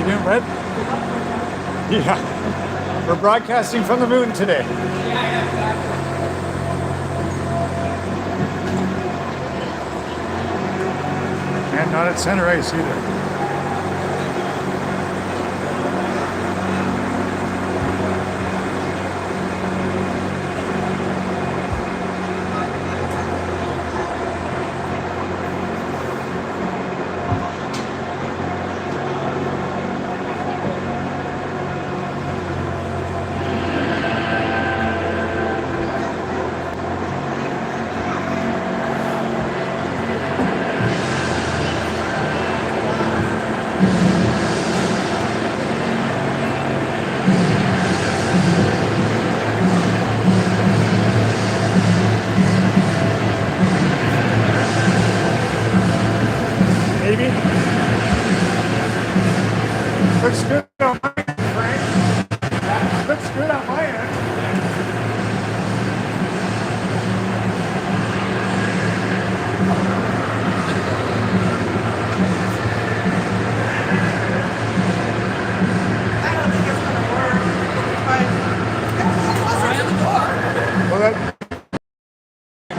You doing, bud? Yeah. We're broadcasting from the moon today. And not at center ice either. Looks good on my end, Frank. Looks good on my end. I don't think it's going to work. Well, that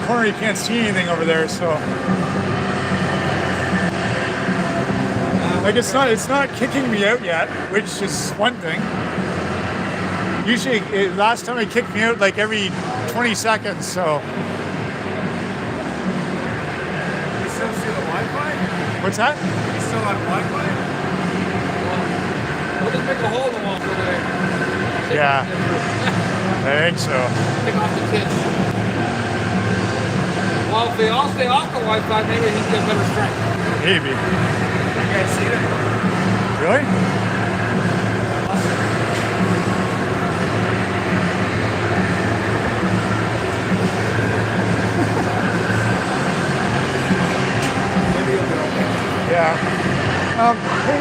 corner, you can't see anything over there, so. Like it's not kicking me out yet, which is one thing. Usually, last time it kicked me out like every 20 seconds, so. You still see the Wi-Fi? What's that? You still on Wi-Fi? We'll just make a hole in the wall for there. Yeah, I think so. Take off the kids. Well, if they all stay off the Wi-Fi, maybe he can get better strength. Maybe. You guys see it? Really? Yeah. Hey,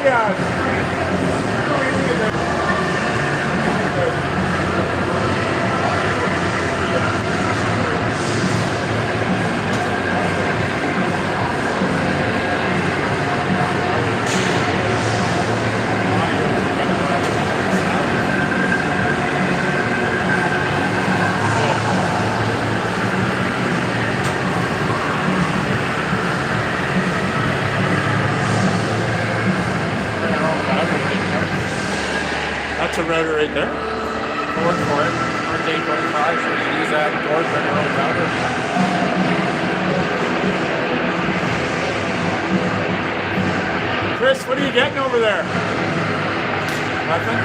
that's a router right there. Board for it. RJ25, so you can use that board for your own router. Chris, what are you getting over there? Nothing?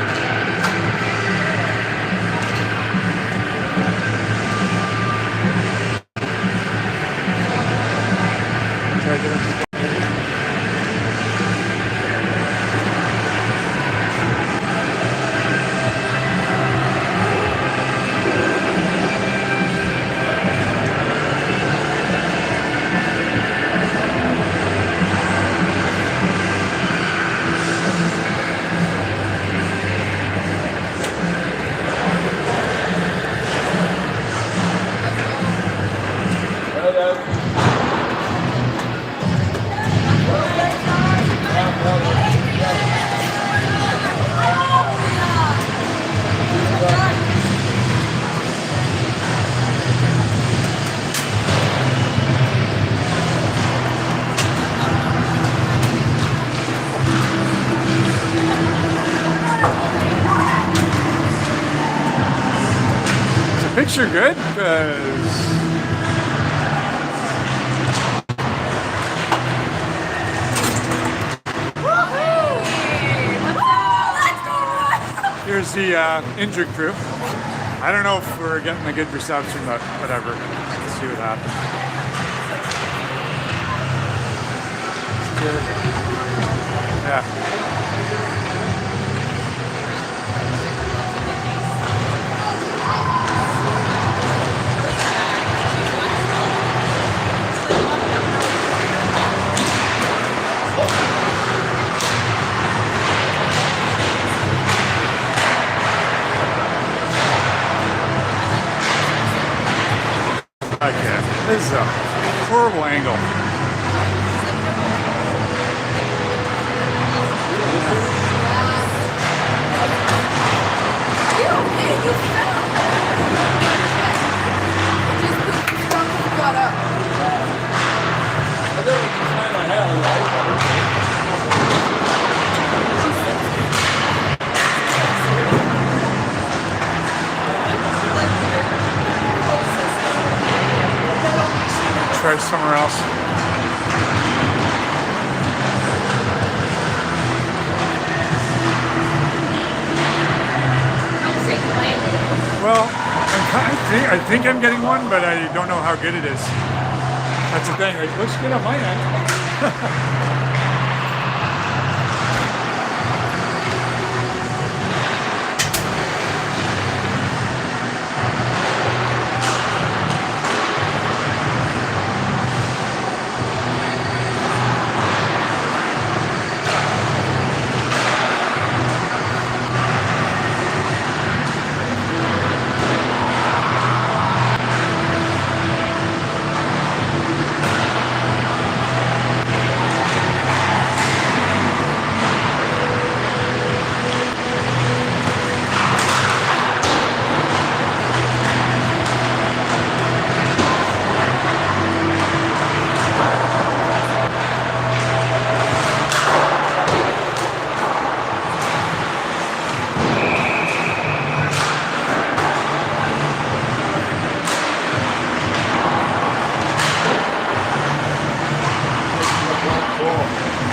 Picture good, because here's the injured crew. I don't know if we're getting a good reception, but whatever. Let's see what happens. Yeah. Okay, this is a horrible angle. drive somewhere else. Well, I think I'm getting one, but I don't know how good it is. That's the thing. It looks good on my end.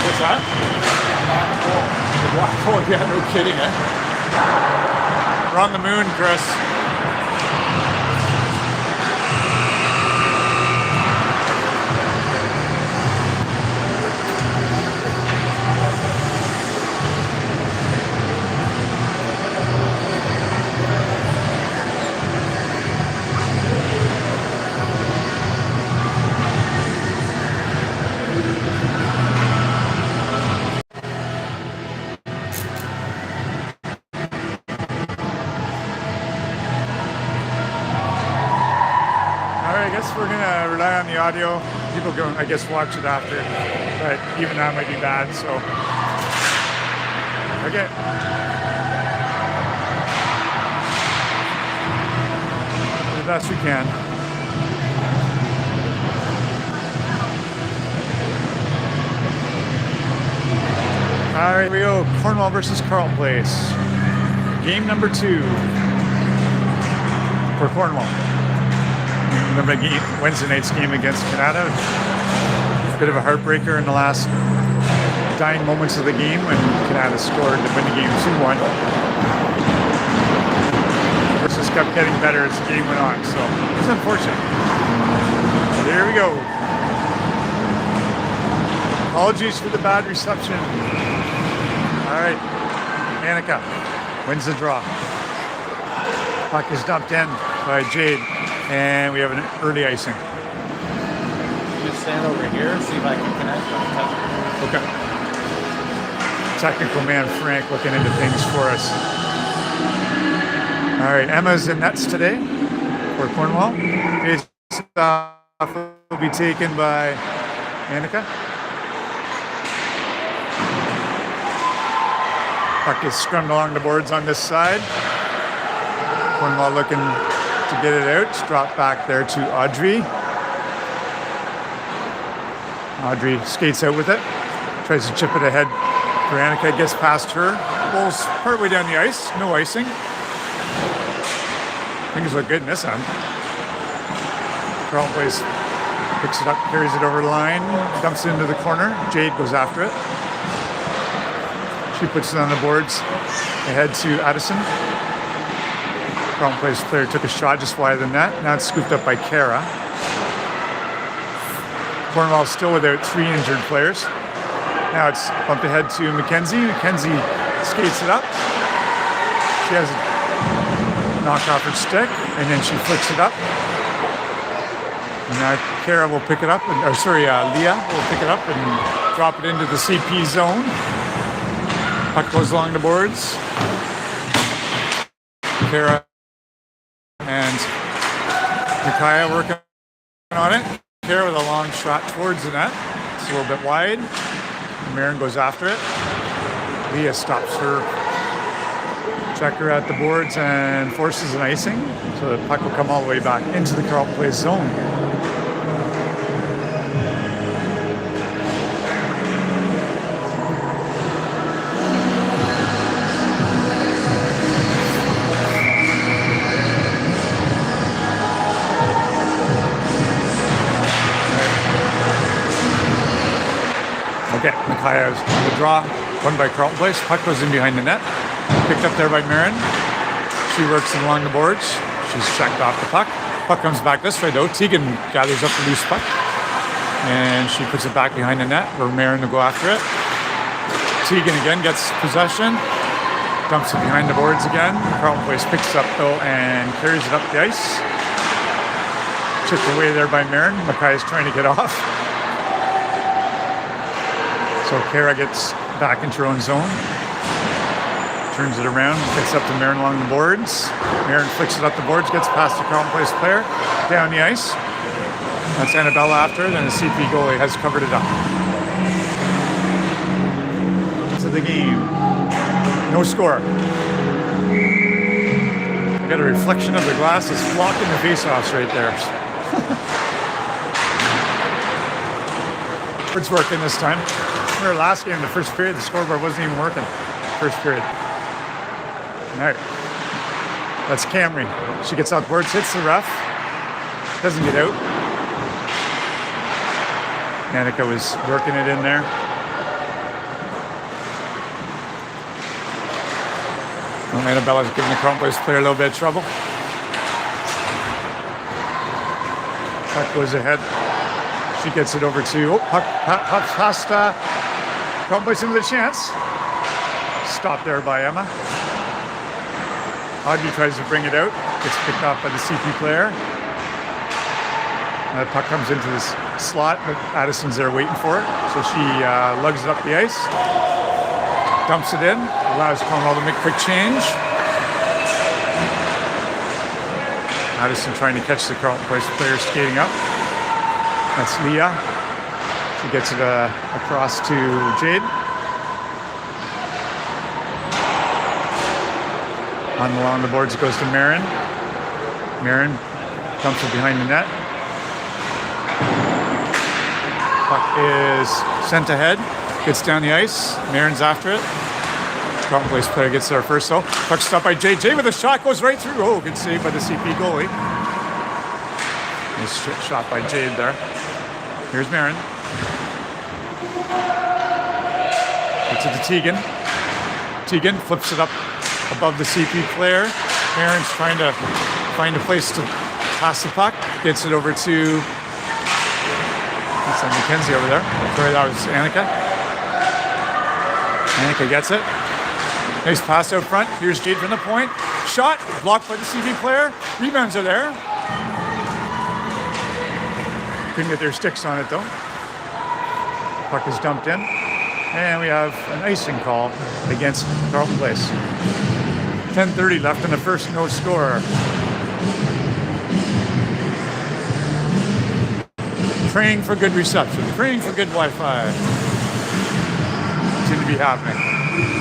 What's that? The black hole, yeah, no kidding, eh? We're on the moon, Chris. I guess we're gonna rely on the audio. People go, I guess, watch it after, but even that might be bad. So, okay. The best we can. All right, we go. Cornwall versus Carlton Place. Game number 2 for Cornwall. Remember Wednesday night's game against Canada? Bit of a heartbreaker in the last dying moments of the game when Canada scored to win the game 2-1. This just kept getting better as the game went on, so it's unfortunate. Here we go. Apologies for the bad reception. All right, Annika wins the draw. Puck is dumped in by Jade. And we have an early icing. Just stand over here and see if I can connect on Okay. Technical man Frank looking into things for us. All right, Emma's in nets today for Cornwall. Face off will be taken by Annika. Puck is scrummed along the boards on this side. Cornwall looking to get it out. It's dropped back there to Audrey. Audrey skates out with it. Tries to chip it ahead for Annika. Gets past her. Bowls partway down the ice. No icing. Things look good in this end. Carlton Place picks it up, carries it over the line, dumps it into the corner. Jade goes after it. She puts it on the boards. Ahead to Addison. Carlton Place player took a shot just wide of the net. Now it's scooped up by Kara. Cornwall still without 3 injured players. Now it's bumped ahead to Mackenzie. Mackenzie skates it up. She has a knock off her stick, and then she flicks it up. And now Kara will pick it up, Leah will pick it up and drop it into the CP zone. Puck goes along the boards. Kara and Micaiah working on it. Kara with a long shot towards the net. It's a little bit wide. Marin goes after it. Leah stops her checker at the boards and forces an icing. So the puck will come all the way back into the Carlton Place zone. Makaya's the draw, won by Carlton Place. Puck goes in behind the net. Picked up there by Marin. She works it along the boards. She's checked off the puck. Puck comes back this way though. Tegan gathers up the loose puck. And she puts it back behind the net where Marin will go after it. Tegan again gets possession. Dumps it behind the boards again. Carlton Place picks it up though and carries it up the ice. Chipped away there by Marin. Mackay's trying to get off. So Kara gets back into her own zone. Turns it around, gets up to Marin along the boards. Marin flicks it up the boards, gets past the Carlton Place player, down the ice. That's Annabella after it, and the CP goalie has covered it up. To the game. No score. Got a reflection of the glasses blocking the face-offs right there. It's working this time. Remember last game, the first period, the scoreboard wasn't even working. First period. All right. That's Camry. She gets out boards, hits the ref. Doesn't get out. Annika was working it in there. And Annabella's giving the Carlton Place player a little bit of trouble. Puck goes ahead. She gets it over to, puck past Carlton Place into the chance. Stopped there by Emma. Audrey tries to bring it out. Gets picked off by the CP player. The puck comes into this slot, but Addison's there waiting for it. So she lugs it up the ice. Dumps it in. Allows Cornwall to make quick change. Addison trying to catch the Carlton Place player skating up. That's Leah. She gets it across to Jade. On along the boards it goes to Marin. Marin dumps it behind the net. Puck is sent ahead. Gets down the ice. Marin's after it. Carlton Place player gets there first though. Puck stopped by Jade. Jade with a shot goes right through. Oh, good save by the CP goalie. Nice shot by Jade there. Here's Marin. Gets it to Tegan. Tegan flips it up above the CP player. Marin's trying to find a place to pass the puck. Gets it over to Mackenzie over there. Sorry, that was Annika. Annika gets it. Nice pass out front. Here's Jade from the point. Shot. Blocked by the CP player. Rebounds are there. Couldn't get their sticks on it though. Puck is dumped in. And we have an icing call against Carlton Place. 10:30 left in the first, no score. Praying for good reception. Praying for good Wi-Fi. Seems to be happening.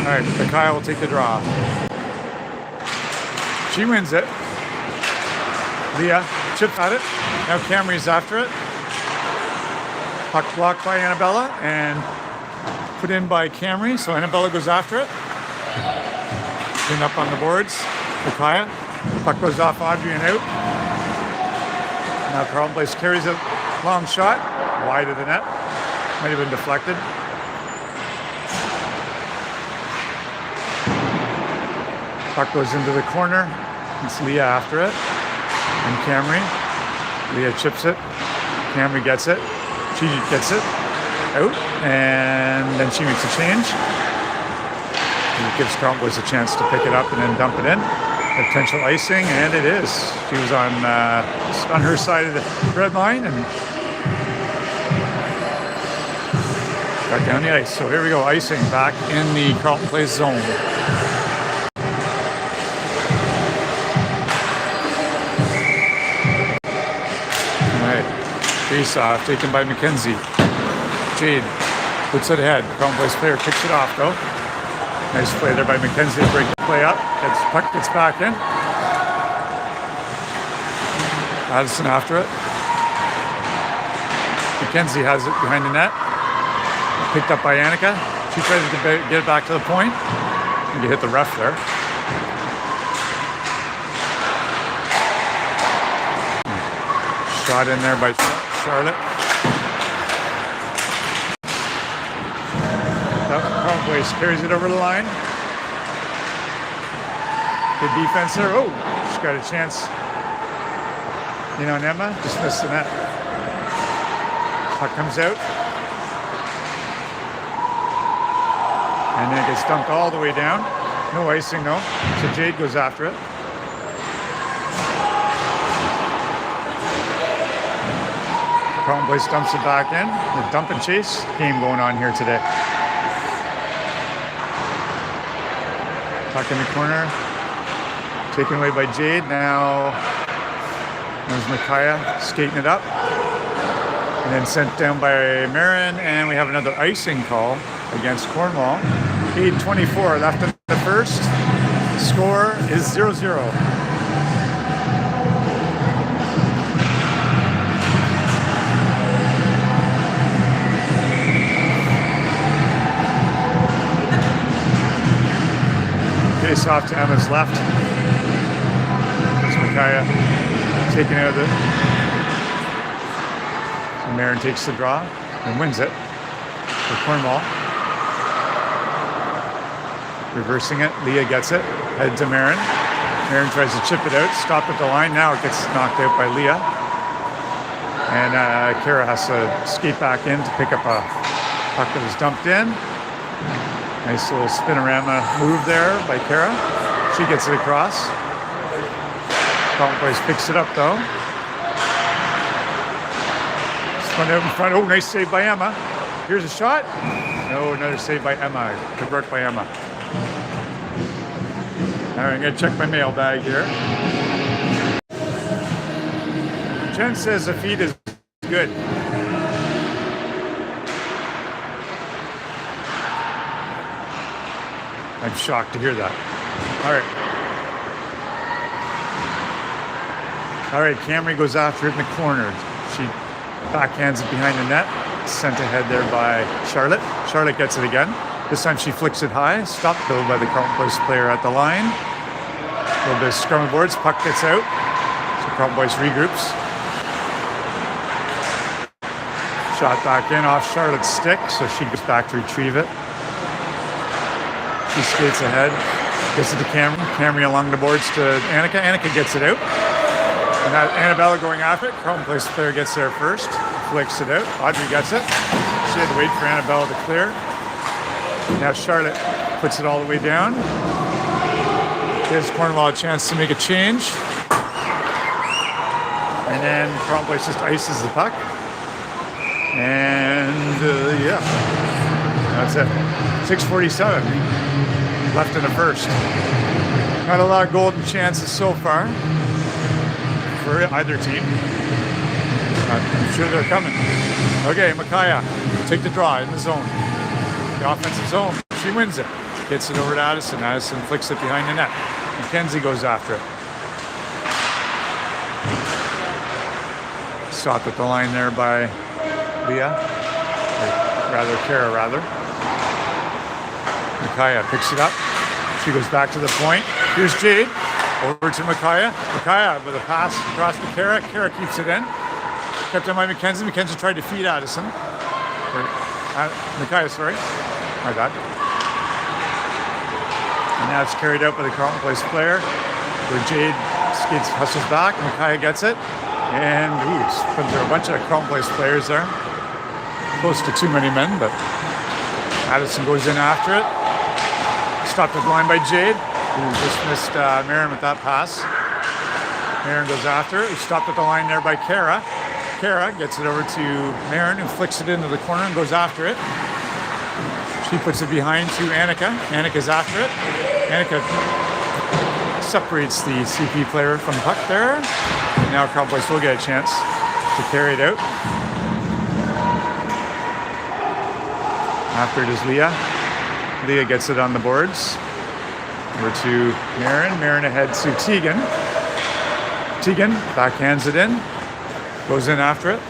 All right, Mikaya will take the draw. She wins it. Leah chips at it. Now Camry's after it. Puck blocked by Annabella and put in by Camry. So Annabella goes after it. Clean up on the boards. Mikaya. Puck goes off Audrey and out. Now Carlton Place carries it. Long shot. Wide of the net. Might have been deflected. Puck goes into the corner. It's Leah after it. And Camry. Leah chips it. Camry gets it. She gets it out. And then she makes a change. It gives Carlton Place a chance to pick it up and then dump it in. Potential icing, and it is. She was on her side of the red line and got down the ice. So here we go, icing back in the Carlton Place zone. All right, face-off taken by Mackenzie. Jade puts it ahead. Carlton Place player kicks it off though. Nice play there by Mackenzie to break the play up. Puck gets back in. Addison after it. Mackenzie has it behind the net. Picked up by Annika. She tries to get it back to the point. And you hit the ref there. Shot in there by Charlotte. Boyce carries it over the line. Good defense there. Oh, she's got a chance. You know, Emma just missed the net. Puck comes out. And then it gets dumped all the way down. No icing, though. So Jade goes after it. Carlton Place dumps it back in. The dump and chase game going on here today. Puck in the corner. Taken away by Jade. Now there's Micaiah skating it up. And then sent down by Marin. And we have another icing call against Cornwall. 8:24 left in the first. Score is 0-0. Face off to Emma's left. There's Micaiah taking out of it. So Marin takes the draw and wins it for Cornwall. Reversing it. Leah gets it. Head to Marin. Marin tries to chip it out. Stop at the line. Now it gets knocked out by Leah. And Kara has to skate back in to pick up a puck that was dumped in. Nice little spinorama move there by Kara. She gets it across. Carlton Place picks it up though. Spun out in front. Oh, nice save by Emma. Here's a shot. No, another save by Emma. Good work by Emma. All right, I'm gonna check my mailbag here. Jen says the feed is good. I'm shocked to hear that. All right, Camry goes after it in the corner. She backhands it behind the net. Sent ahead there by Charlotte. Charlotte gets it again. This time she flicks it high. Stopped though by the Carlton Place player at the line. A little bit of scrum boards. Puck gets out. So Carlton Place regroups. Shot back in off Charlotte's stick, so she goes back to retrieve it. She skates ahead. Gets it to Camry. Camry along the boards to Annika. Annika gets it out. And that Annabella going after it. Carlton Place player gets there first. Flicks it out. Audrey gets it. She had to wait for Annabella to clear. Now Charlotte puts it all the way down. Gives Cornwall a chance to make a change. And then Carlton Place just ices the puck. And yeah, that's it. 6:47 left in the first. Not a lot of golden chances so far for either team. I'm sure they're coming. Okay, Micaiah, take the draw in the zone. The offensive zone. She wins it. Gets it over to Addison. Addison flicks it behind the net. Mackenzie goes after it. Stopped at the line there by Leah. Or rather, Kara, rather. Micaiah picks it up. She goes back to the point. Here's Jade. Over to Micaiah. Micaiah with a pass across to Kara. Kara keeps it in. Kept on by Mackenzie. Mackenzie tried to feed Addison. Micaiah, sorry. My bad. And now it's carried out by the Carlton Place player. Where Jade skates, hustles back. Micaiah gets it. And spins through a bunch of Carlton Place players there. Close to too many men, but Addison goes in after it. Stopped at the line by Jade, who just missed Marin with that pass. Marin goes after it. Stopped at the line there by Kara. Kara gets it over to Marin, who flicks it into the corner and goes after it. She puts it behind to Annika. Annika's after it. Annika separates the CP player from the puck there. And now Carlton Place will get a chance to carry it out. After it is Leah. Leah gets it on the boards. Over to Marin. Marin ahead to Tegan. Tegan backhands it in. Goes in after it.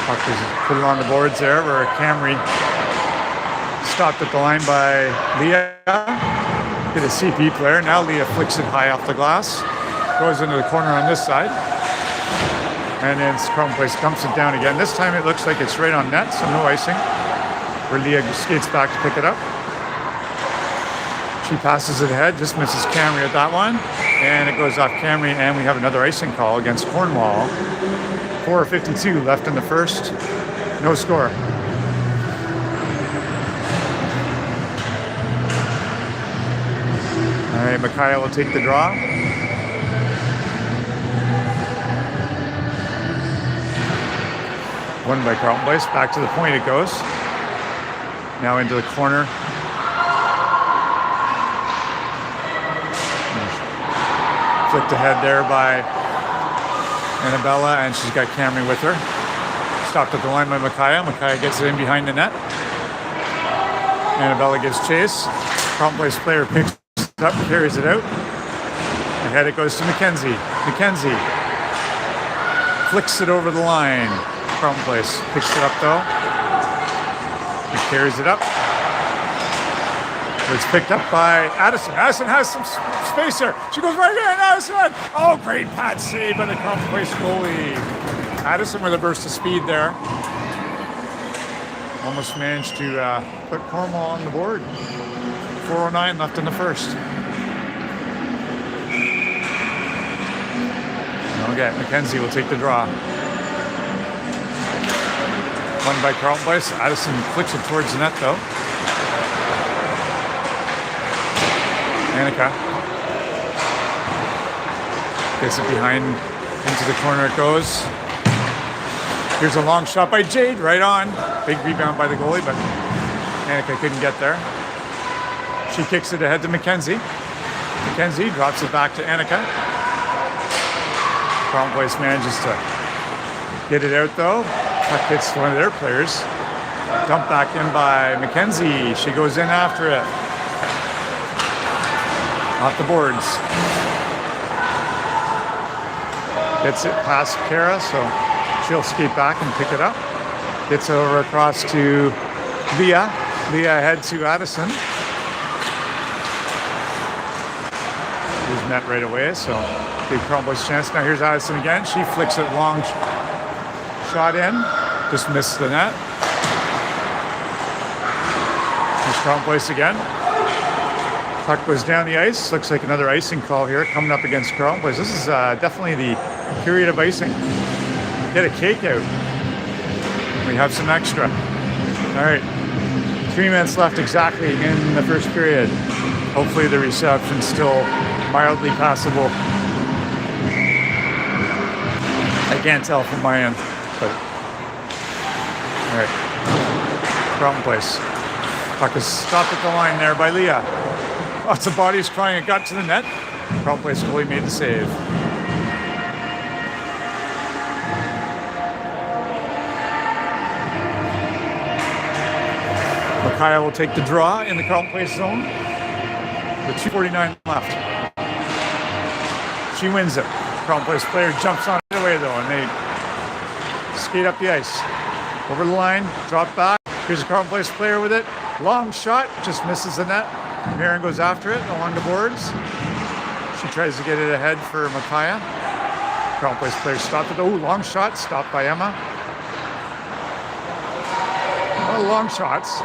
Puck is put it on the boards there where Camry stopped at the line by Leah. Get a CP player. Now Leah flicks it high off the glass. Goes into the corner on this side. And then Carlton Place dumps it down again. This time it looks like it's right on net, so no icing. Where Leah skates back to pick it up. She passes it ahead, just misses Camry at that one. And it goes off Camry, and we have another icing call against Cornwall. 4:52 left in the first. No score. All right, Micaiah will take the draw. Won by Carlton Place. Back to the point it goes. Now into the corner. Flicked ahead there by Annabella, and she's got Camry with her. Stopped at the line by Micaiah. Micaiah gets it in behind the net. Annabella gives chase. Carlton Place player picks it up, carries it out. Ahead it goes to Mackenzie. Mackenzie flicks it over the line. Carlton Place picks it up though. He carries it up. It's picked up by Addison. Addison has some space there. She goes right in. Addison! Oh, great pad save by the Carlton Place goalie. Addison with a burst of speed there. Almost managed to put Cornwall on the board. 4:09 left in the first. Okay, Mackenzie will take the draw. Won by Carlton Place. Addison flicks it towards the net though. Annika gets it behind, into the corner it goes. Here's a long shot by Jade, right on. Big rebound by the goalie, but Annika couldn't get there. She kicks it ahead to Mackenzie. Mackenzie drops it back to Annika. Carlton Place manages to get it out though. Puck hits one of their players. Dumped back in by Mackenzie. She goes in after it. Off the boards. Gets it past Kara, so she'll skate back and pick it up. Gets over across to Leah. Leah ahead to Addison. Who's met right away, so big Carlton Place chance. Now here's Addison again. She flicks it long shot in. Just missed the net. Here's Carlton Place again. Puck goes down the ice. Looks like another icing call here coming up against Carlton Place. This is definitely the period of icing. Get a cake out. We have some extra. All right. 3 minutes left exactly in the first period. Hopefully the reception's still mildly passable. I can't tell from my end, but all right. Carlton Place. Puck is stopped at the line there by Leah. Lots of bodies crying. It got to the net. Carlton Place goalie made the save. Micaiah will take the draw in the Carlton Place zone. With 2:49 left. She wins it. Carlton Place player jumps on it away though, and they skate up the ice. Over the line, drop back. Here's a Carlton Place player with it. Long shot, just misses the net. Marin goes after it along the boards. She tries to get it ahead for Micaiah. Carlton Place player stopped it. Oh, long shot, stopped by Emma. Oh, long shots.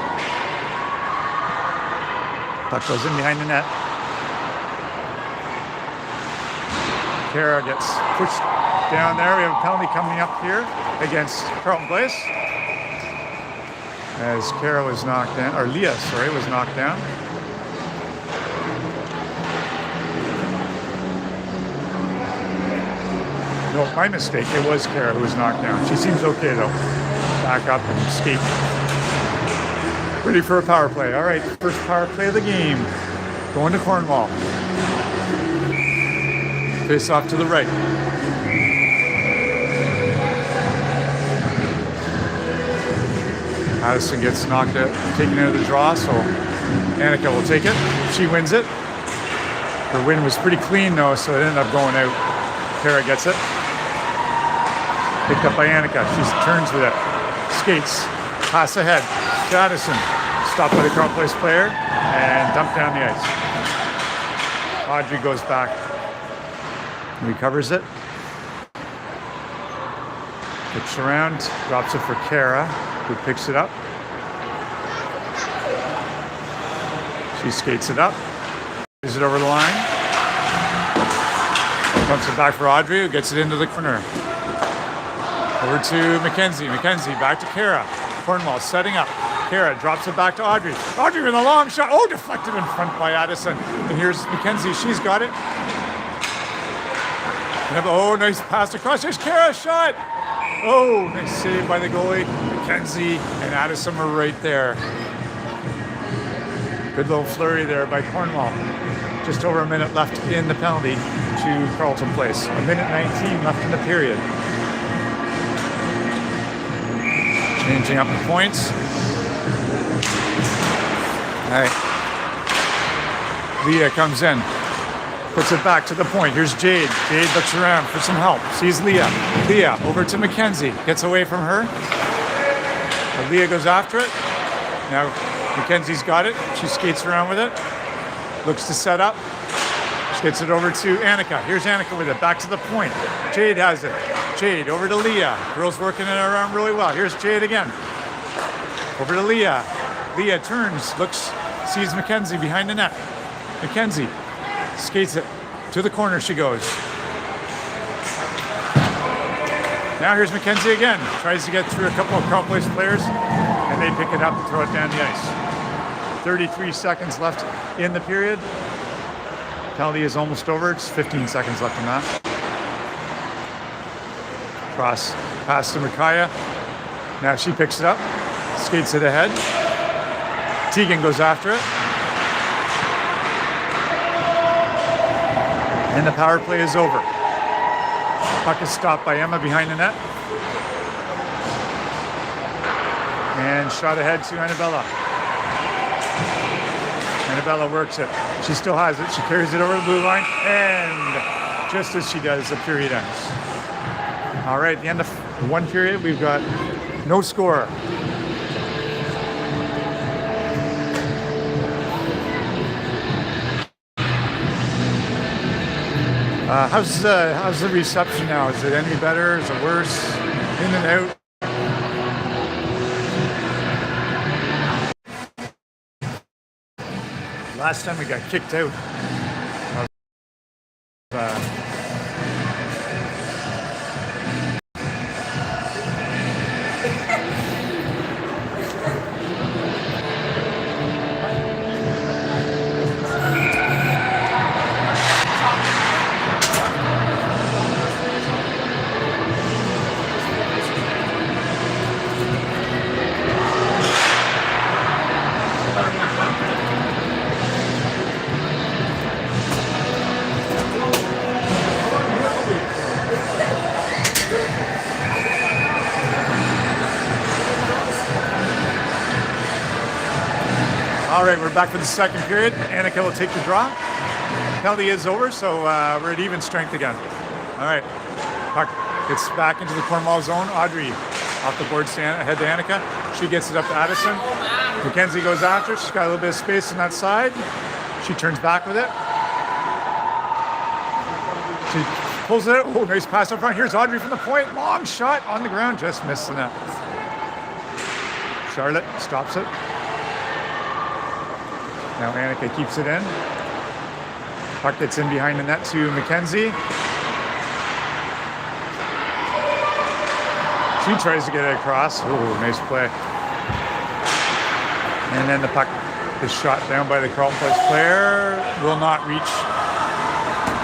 Puck goes in behind the net. Kara gets pushed down there. We have a penalty coming up here against Carlton Place. As Kara was knocked down, or Leah, sorry, was knocked down. No, my mistake. It was Kara who was knocked down. She seems okay though. Back up and skate. Ready for a power play. All right, first power play of the game. Going to Cornwall. Face off to the right. Addison gets knocked out, taken out of the draw, so Annika will take it. She wins it. Her win was pretty clean though, so it ended up going out. Kara gets it. Picked up by Annika. She turns with it. Skates. Pass ahead to Addison. Stopped by the Carlton Place player and dumped down the ice. Audrey goes back. Recovers it. Looks around, drops it for Kara, who picks it up. She skates it up, is it over the line. Dumps it back for Audrey, who gets it into the corner. Over to Mackenzie. Mackenzie back to Kara. Cornwall setting up. Kara drops it back to Audrey. Audrey with a long shot. Oh, deflected in front by Addison. And here's Mackenzie. She's got it. Oh, nice pass across. There's Kara's shot. Oh, nice save by the goalie. Mackenzie and Addison were right there. Good little flurry there by Cornwall. Just over a minute left in the penalty to Carleton Place. A minute 19 left in the period. Changing up the points. All right. Leah comes in. Puts it back to the point. Here's Jade. Jade looks around for some help. Sees Leah. Leah over to Mackenzie. Gets away from her. But Leah goes after it. Now Mackenzie's got it. She skates around with it. Looks to set up. She gets it over to Annika. Here's Annika with it. Back to the point. Jade has it. Jade over to Leah. Girls working it around really well. Here's Jade again. Over to Leah. Leah turns, looks, sees Mackenzie behind the net. Mackenzie skates it to the corner. She goes. Now here's Mackenzie again. Tries to get through a couple of Carleton Place players, and they pick it up and throw it down the ice. 33 seconds left in the period. Penalty is almost over. It's 15 seconds left in that. Cross pass to Micaiah. Now she picks it up, skates it ahead. Tegan goes after it. And the power play is over. Puck is stopped by Emma behind the net. And shot ahead to Annabella. Annabella works it. She still has it. She carries it over the blue line. And just as she does, the period ends. All right, at the end of one period, we've got no score. How's the reception now? Is it any better? Is it worse? In and out? Last time we got kicked out. All right, we're back for the second period. Annika will take the draw. Penalty is over, so we're at even strength again. All right, puck gets back into the Cornwall zone. Audrey off the board, ahead to Annika. She gets it up to Addison. Mackenzie goes after. She's got a little bit of space on that side. She turns back with it. She pulls it out. Oh, nice pass up front. Here's Audrey from the point. Long shot on the ground. Just missed the net. Charlotte stops it. Now Annika keeps it in. Puck gets in behind the net to Mackenzie. She tries to get it across. Ooh, nice play. And then the puck is shot down by the Carleton Place player. Will not reach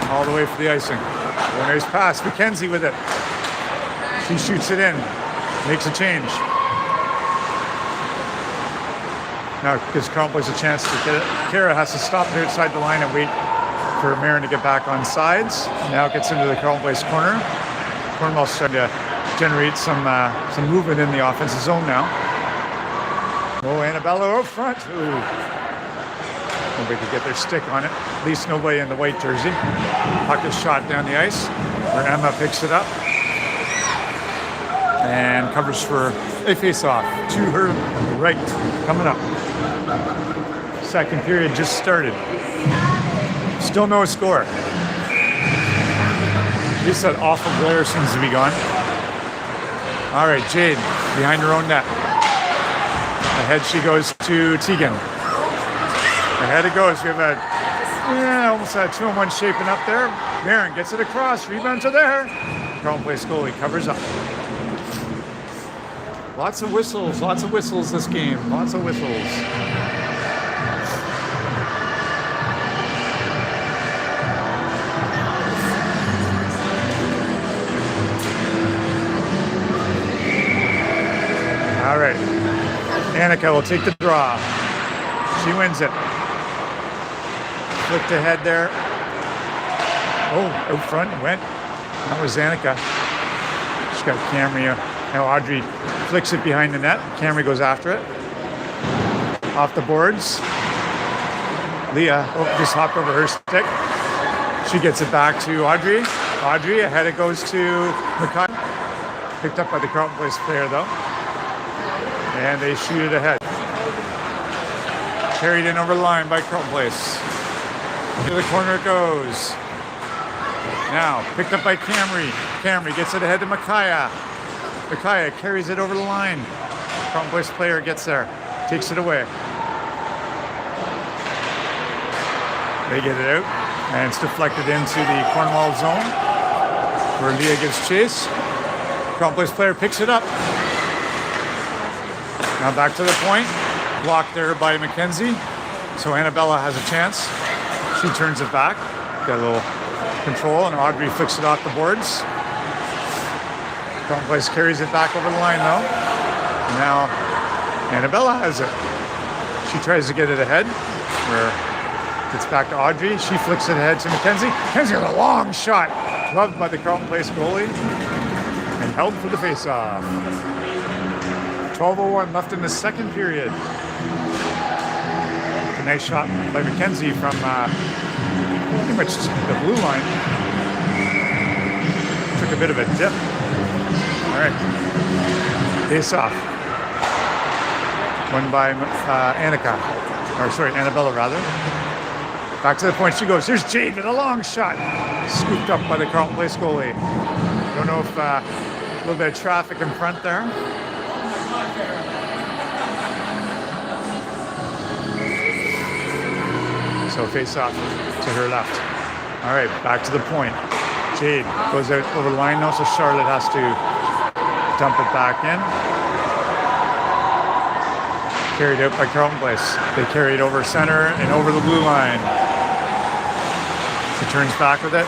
all the way for the icing. Oh, nice pass. Mackenzie with it. She shoots it in. Makes a change. Now gives Carleton Place a chance to get it. Kara has to stop there outside the line and wait for Marin to get back on sides. Now it gets into the Carleton Place corner. Cornwall's starting to generate some movement in the offensive zone now. Oh, Annabella up front. Ooh. Nobody could get their stick on it. At least nobody in the white jersey. Puck is shot down the ice where Emma picks it up and covers for a face-off to her right. Coming up. Second period just started. Still no score. At least that awful glare seems to be gone. All right, Jade behind her own net. Ahead she goes to Tegan. Ahead it goes. We have almost a 2-on-1 shaping up there. Marin gets it across. Rebound to there. Crown Place goalie covers up. Lots of whistles this game. Lots of whistles. All right. Annika will take the draw. She wins it. Flicked ahead there. Oh, out front went. That was Annika. She's got Camry. Now Audrey flicks it behind the net. Camry goes after it. Off the boards. Leah just hopped over her stick. She gets it back to Audrey. Audrey, ahead it goes to McCall. Picked up by the Carlton Place player though. And they shoot it ahead. Carried in over the line by Carlton Place. To the corner it goes. Now, picked up by Camry. Camry gets it ahead to Micaiah. Micaiah carries it over the line. Carlton Place player gets there. Takes it away. They get it out. And it's deflected into the Cornwall zone. Where Leah gives chase. Carlton Place player picks it up. Now back to the point. Blocked there by Mackenzie. So Annabella has a chance. She turns it back. Got a little control, and Audrey flicks it off the boards. Carlton Place carries it back over the line though. Now Annabella has it. She tries to get it ahead. Where it's back to Audrey. She flicks it ahead to Mackenzie. Mackenzie with a long shot. Loved by the Carlton Place goalie. And held for the face-off. 12:01 left in the second period. A nice shot by Mackenzie from pretty much the blue line. Took a bit of a dip. All right. Face off. Won by Annabella rather. Back to the point she goes. Here's Jade with a long shot. Scooped up by the Carlton Place goalie. Don't know if a little bit of traffic in front there. So face off to her left. All right, back to the point. Jade goes out over the line now, so Charlotte has to dump it back in. Carried out by Carlton Place. They carry it over center and over the blue line. She turns back with it.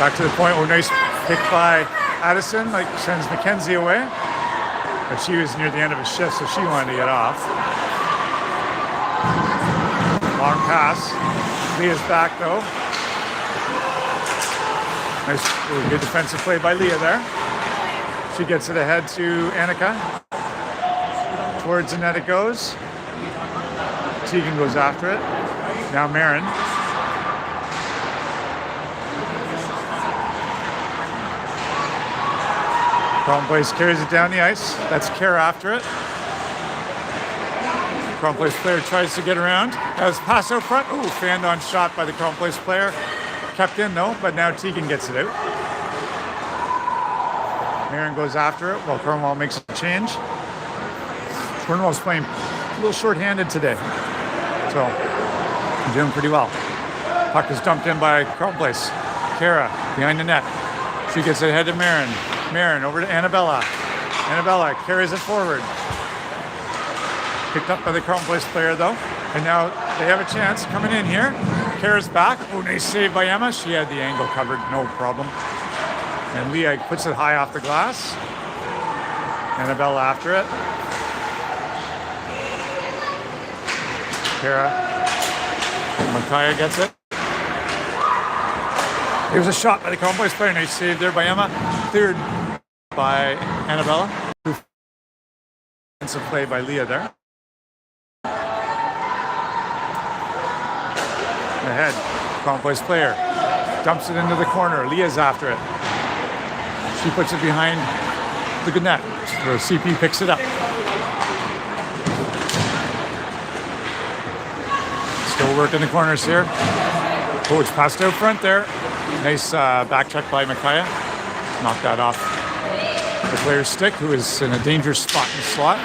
Back to the point. Oh, nice pick by Addison. Like sends Mackenzie away. But she was near the end of a shift, so she wanted to get off. Long pass. Leah's back though. Nice, good defensive play by Leah there. She gets it ahead to Annika. Towards the net it goes. Tegan goes after it. Now Marin. Carlton Place carries it down the ice. That's Kara after it. Carlton Place player tries to get around. Has pass out front. Ooh, fanned on shot by the Carlton Place player. Kept in though, but now Tegan gets it out. Marin goes after it while Cornwall makes a change. Cornwall's playing a little short-handed today. So, doing pretty well. Puck is dumped in by Carlton Place. Kara behind the net. She gets it ahead to Marin. Marin over to Annabella. Annabella carries it forward. Picked up by the Carlton Place player though. And now they have a chance coming in here. Kara's back. Oh, nice save by Emma. She had the angle covered, no problem. And Leah puts it high off the glass. Annabella after it. Kara. Micaiah gets it. Here's a shot by the Carlton Place player. Nice save there by Emma. Cleared by Annabella. Defensive play by Leah there. Ahead. Carlton Place player. Dumps it into the corner. Leah's after it. She puts it behind the good net. So CP picks it up. Still working the corners here. Oh, it's passed out front there. Nice back check by Micaiah. Knocked that off the player's stick, who is in a dangerous spot in the slot.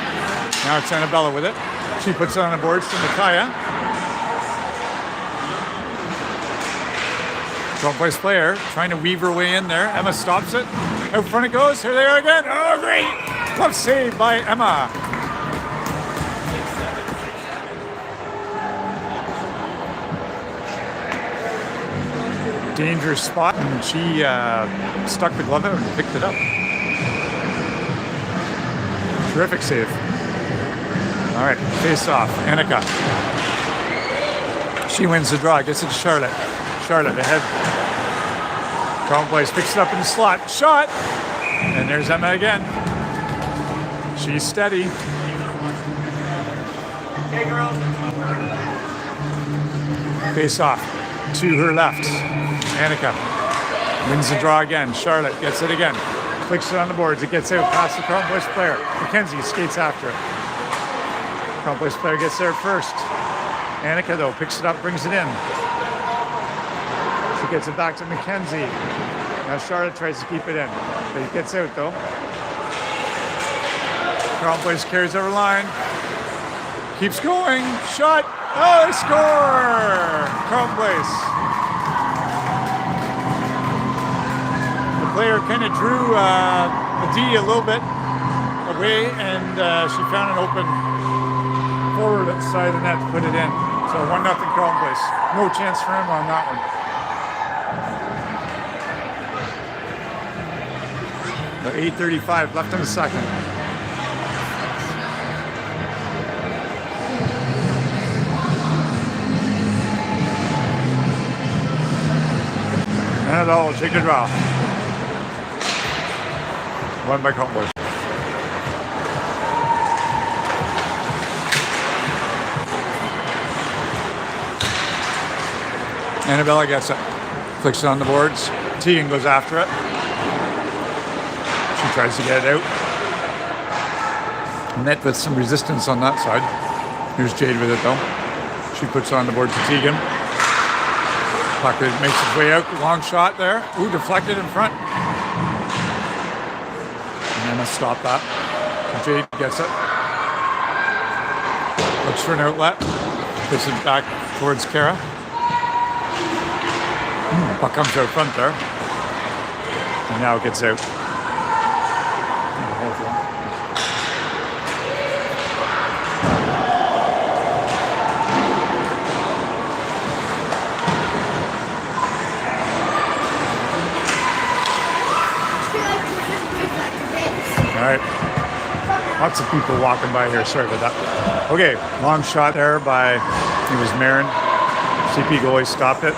Now it's Annabella with it. She puts it on the boards to Micaiah. Front place player trying to weave her way in there. Emma stops it. Out front it goes. Here they are again. Oh, great! Glove save by Emma. Dangerous spot, and she stuck the glove out and picked it up. Terrific save. All right, face off. Annika. She wins the draw. Gets it to Charlotte. Charlotte ahead. Crown Place picks it up in the slot. Shot! And there's Emma again. She's steady. Hey, girls. Face off to her left. Annika wins the draw again. Charlotte gets it again. Flicks it on the boards. It gets out past the Crown Place player. Mackenzie skates after it. Crown Place player gets there first. Annika, though, picks it up, brings it in. She gets it back to Mackenzie. Now Charlotte tries to keep it in, but he gets out, though. Crown Place carries over line. Keeps going. Shot. Oh, they score! Crown Place. The player kind of drew the D a little bit away, and she found an open forward at the side of the net to put it in. So 1-0 Crown Place. No chance for him on that one. About 8:35 left in the second. Annabelle will take the draw. Won by Crown Place. Annabella gets it. Flicks it on the boards. Tegan goes after it. She tries to get it out. Met with some resistance on that side. Here's Jade with it though. She puts it on the board to Tegan. Puck makes its way out. Long shot there. Ooh, deflected in front. And Emma stopped that. Jade gets it. Looks for an outlet. Puts it back towards Kara. Puck comes out front there. And now it gets out. All right. Lots of people walking by here. Sorry about that. Okay, long shot there by, it was Marin. CP goalie stopped it.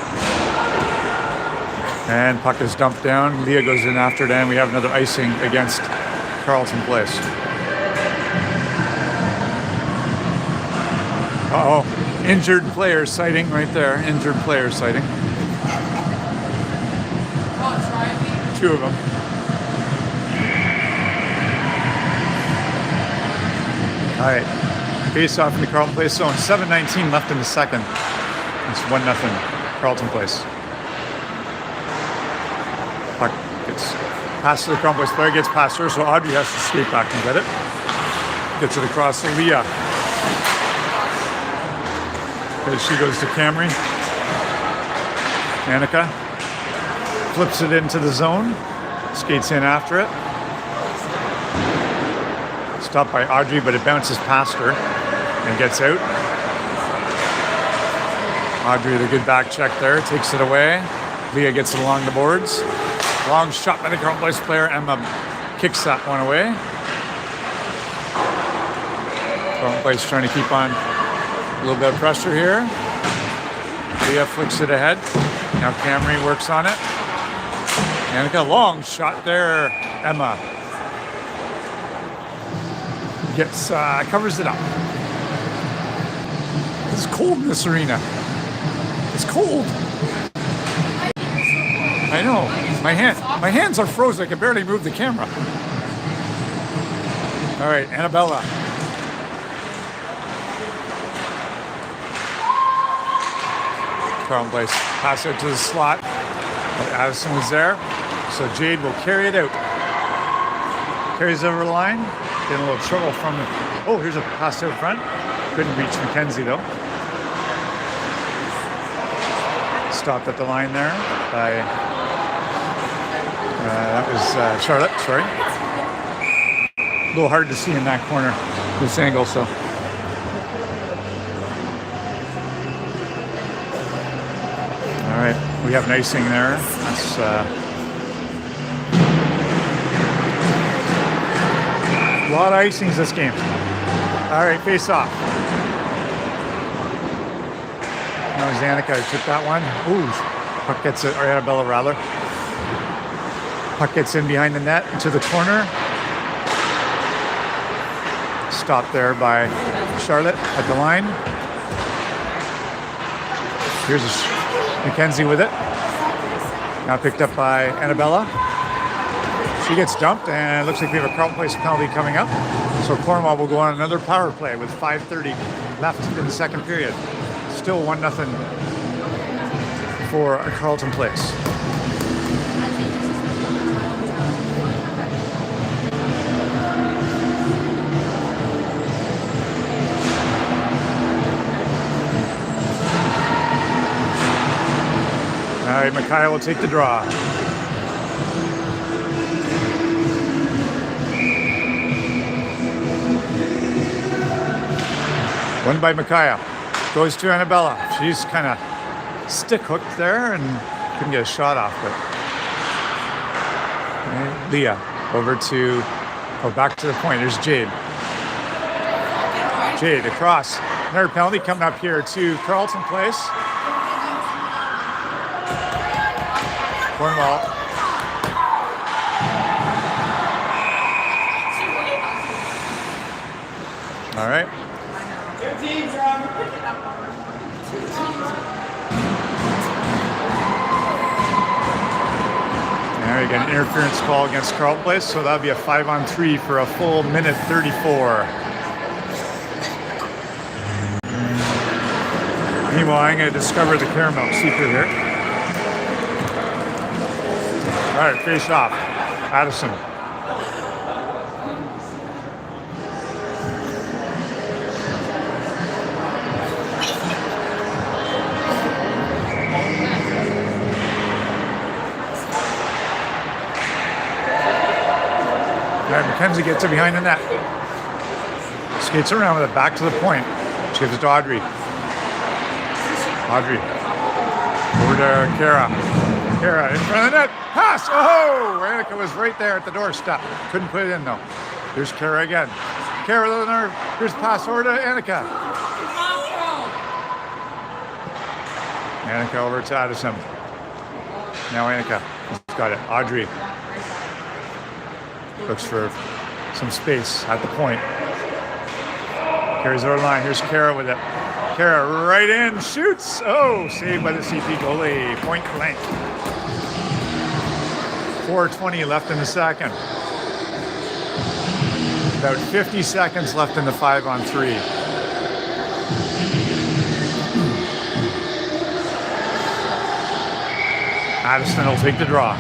And puck is dumped down. Leah goes in after it, and we have another icing against Carleton Place. Uh-oh. Injured player sighting right there. Injured player sighting. Two of them. All right. Face off in the Carleton Place zone. 7:19 left in the second. It's 1-0 Carleton Place. Puck gets passed to the Crown Place player, gets past her, so Audrey has to skate back and get it. Gets it across to Leah. As she goes to Camry. Annika flips it into the zone, skates in after it. Stopped by Audrey, but it bounces past her and gets out. Audrey with a good back check there, takes it away. Leah gets it along the boards. Long shot by the Crown Place player. Emma kicks that one away. Crown Place trying to keep on a little bit of pressure here. Leah flicks it ahead. Now Camry works on it. Annika, long shot there. Emma gets covers it up. It's cold in this arena. It's cold. I know. My hands are frozen. I can barely move the camera. All right, Annabella. Crown Place pass it to the slot. Addison was there, so Jade will carry it out. Carries over the line. Getting a little trouble from, oh, here's a pass out front. Couldn't reach McKenzie though. Stopped at the line there by, that was Charlotte, sorry. A little hard to see in that corner, this angle, so. All right, we have an icing there. That's a lot of icings this game. All right, face off. Now Zanika took that one. Ooh, puck gets it, or Annabella rather. Puck gets in behind the net into the corner. Stopped there by Charlotte at the line. Here's McKenzie with it. Now picked up by Annabella. She gets dumped, and it looks like we have a Carleton Place penalty coming up. So Cornwall will go on another power play with 5:30 left in the second period. Still 1-0 for Carleton Place. All right, Micaiah will take the draw. One by Micaiah. Goes to Annabella. She's kind of stick hooked there and couldn't get a shot off, but Leah over to, back to the point. There's Jade. Jade across. Another penalty coming up here to Carleton Place. Cornwall. All right. Now you got an interference call against Carleton Place, so that'll be a 5-on-3 for a full minute 34. Meanwhile, I'm going to discover the caramel secret here. All right, face off. Addison. McKenzie gets it behind the net. Skates around with it back to the point. She gives it to Audrey. Audrey. Over to Kara. Kara in front of the net. Pass! Oh! Annika was right there at the doorstep. Couldn't put it in though. Here's Kara again. Kara with another. Here's the pass over to Annika. Annika over to Addison. Now Annika. She's got it. Audrey. Looks for some space at the point. Carries over the line. Here's Kara with it. Kara right in, shoots. Oh, saved by the CP goalie. Point blank. 4:20 left in the second. About 50 seconds left in the 5-on-3. Addison will take the draw.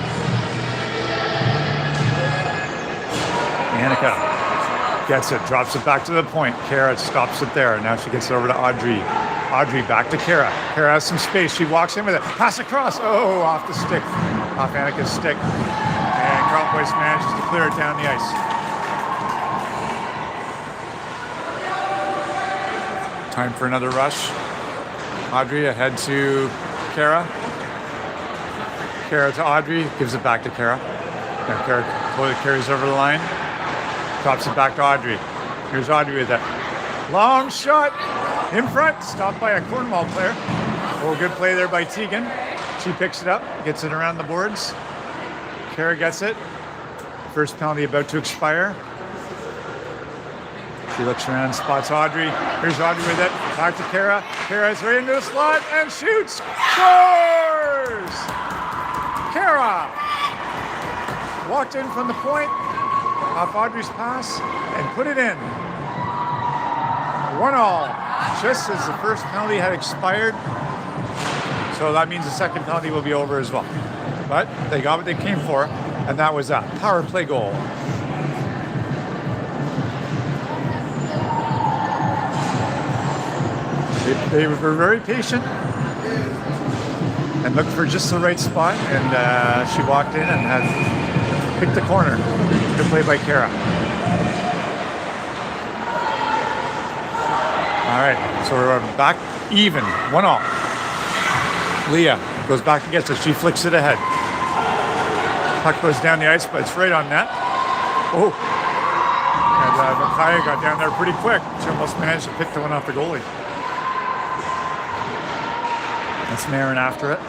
Annika gets it, drops it back to the point. Kara stops it there. Now she gets it over to Audrey. Audrey back to Kara. Kara has some space. She walks in with it. Pass across. Oh, off the stick. Off Annika's stick. And Carleton Place manages to clear it down the ice. Time for another rush. Audrey ahead to Kara. Kara to Audrey. Gives it back to Kara. Now Kara carries over the line. Drops it back to Audrey. Here's Audrey with that long shot in front. Stopped by a Cornwall player. Oh, good play there by Tegan. She picks it up, gets it around the boards. Kara gets it. First penalty about to expire. She looks around, spots Audrey. Here's Audrey with it. Back to Kara. Kara's right into the slot and shoots. Scores! Kara walked in from the point. Off Audrey's pass and put it in. 1-1, just as the first penalty had expired. So that means the second penalty will be over as well. But they got what they came for, and that was a power play goal. They were very patient and looked for just the right spot, and she walked in and had picked the corner. Good play by Kara. All right, so we're back even, 1-all. Leah goes back and gets it. She flicks it ahead. Puck goes down the ice, but it's right on net. Oh, and Micaiah got down there pretty quick. She almost managed to pick the one off the goalie. That's Marin after it.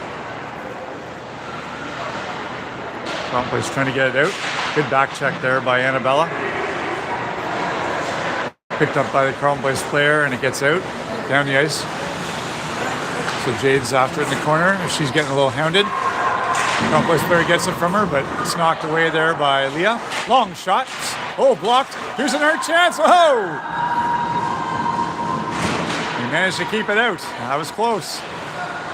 Toronto's trying to get it out. Good back check there by Annabella. Picked up by the Carlton Boys player, and it gets out down the ice. So Jade's after it in the corner. She's getting a little hounded. Carlton Boys player gets it from her, but it's knocked away there by Leah. Long shot. Oh, blocked. Here's another chance. Oh! He managed to keep it out. That was close.